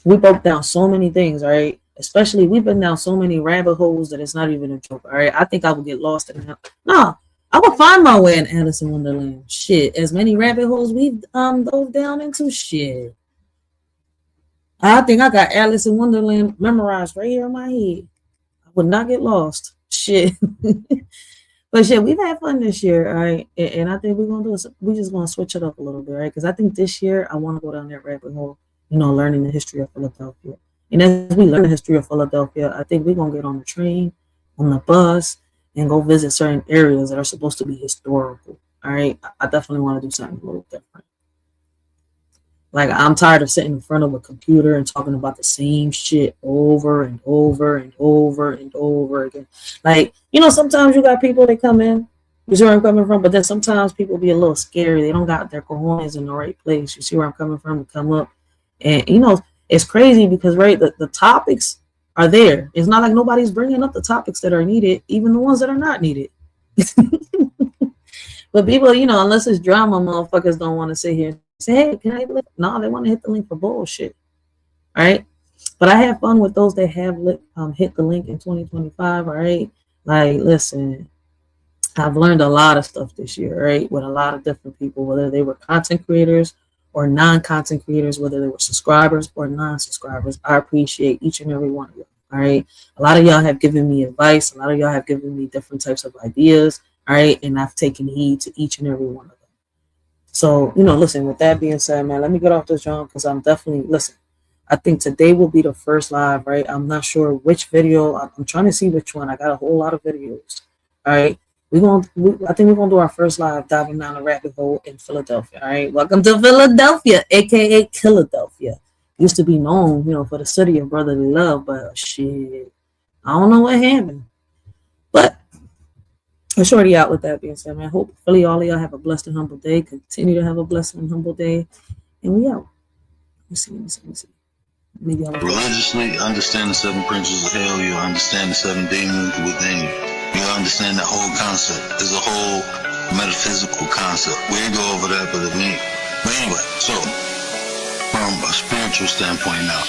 We broke down so many things, right? Especially, we've been down so many rabbit holes that it's not even a joke, all right? I think I would get lost in that. No, I would find my way in Alice in Wonderland. Shit, as many rabbit holes we've dove down into, shit. I think I got Alice in Wonderland memorized right here in my head. I would not get lost. Shit. But shit, we've had fun this year, all right? And I think we're just gonna switch it up a little bit, right? Because I think this year I want to go down that rabbit hole, learning the history of Philadelphia. And as we learn the history of Philadelphia, I think we're gonna get on the train, on the bus, and go visit certain areas that are supposed to be historical. All right. I definitely want to do something a little different. Like, I'm tired of sitting in front of a computer and talking about the same shit over and over and over and over again. Like, sometimes you got people that come in, you see where I'm coming from, but then sometimes people be a little scary. They don't got their cojones in the right place. You see where I'm coming from, to come up. And, it's crazy because, right, the topics are there. It's not like nobody's bringing up the topics that are needed, even the ones that are not needed. But people, unless it's drama, motherfuckers don't want to sit here and say, hey, can I hit the link? No, they want to hit the link for bullshit. All right. But I have fun with those that have hit the link in 2025. All right. Like, listen, I've learned a lot of stuff this year, right? With a lot of different people, whether they were content creators or non-content creators, whether they were subscribers or non-subscribers. I appreciate each and every one of you. All right. A lot of y'all have given me advice. A lot of y'all have given me different types of ideas. All right. And I've taken heed to each and every one of them. So, listen, with that being said, man, let me get off this, John, because I'm definitely, listen, I think today will be the first live, right? I'm not sure which video. I'm trying to see which one. I got a whole lot of videos. All right. I think we're going to do our first live diving down the rabbit hole in Philadelphia. All right. Welcome to Philadelphia, a.k.a. Philadelphia. Used to be known, for the city of brotherly love, but shit, I don't know what happened. But I'm shorty out with that being said, man. Hopefully all of y'all have a blessed and humble day. Continue to have a blessed and humble day. And we out. Let me see. Maybe I'll religiously understand the 7 principles of hell. You understand the 7 demons within you. You understand that whole concept. There's a whole metaphysical concept. We ain't go over that, but anyway, so from a spiritual standpoint now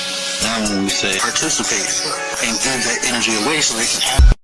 when we say participate and give that energy away so they can have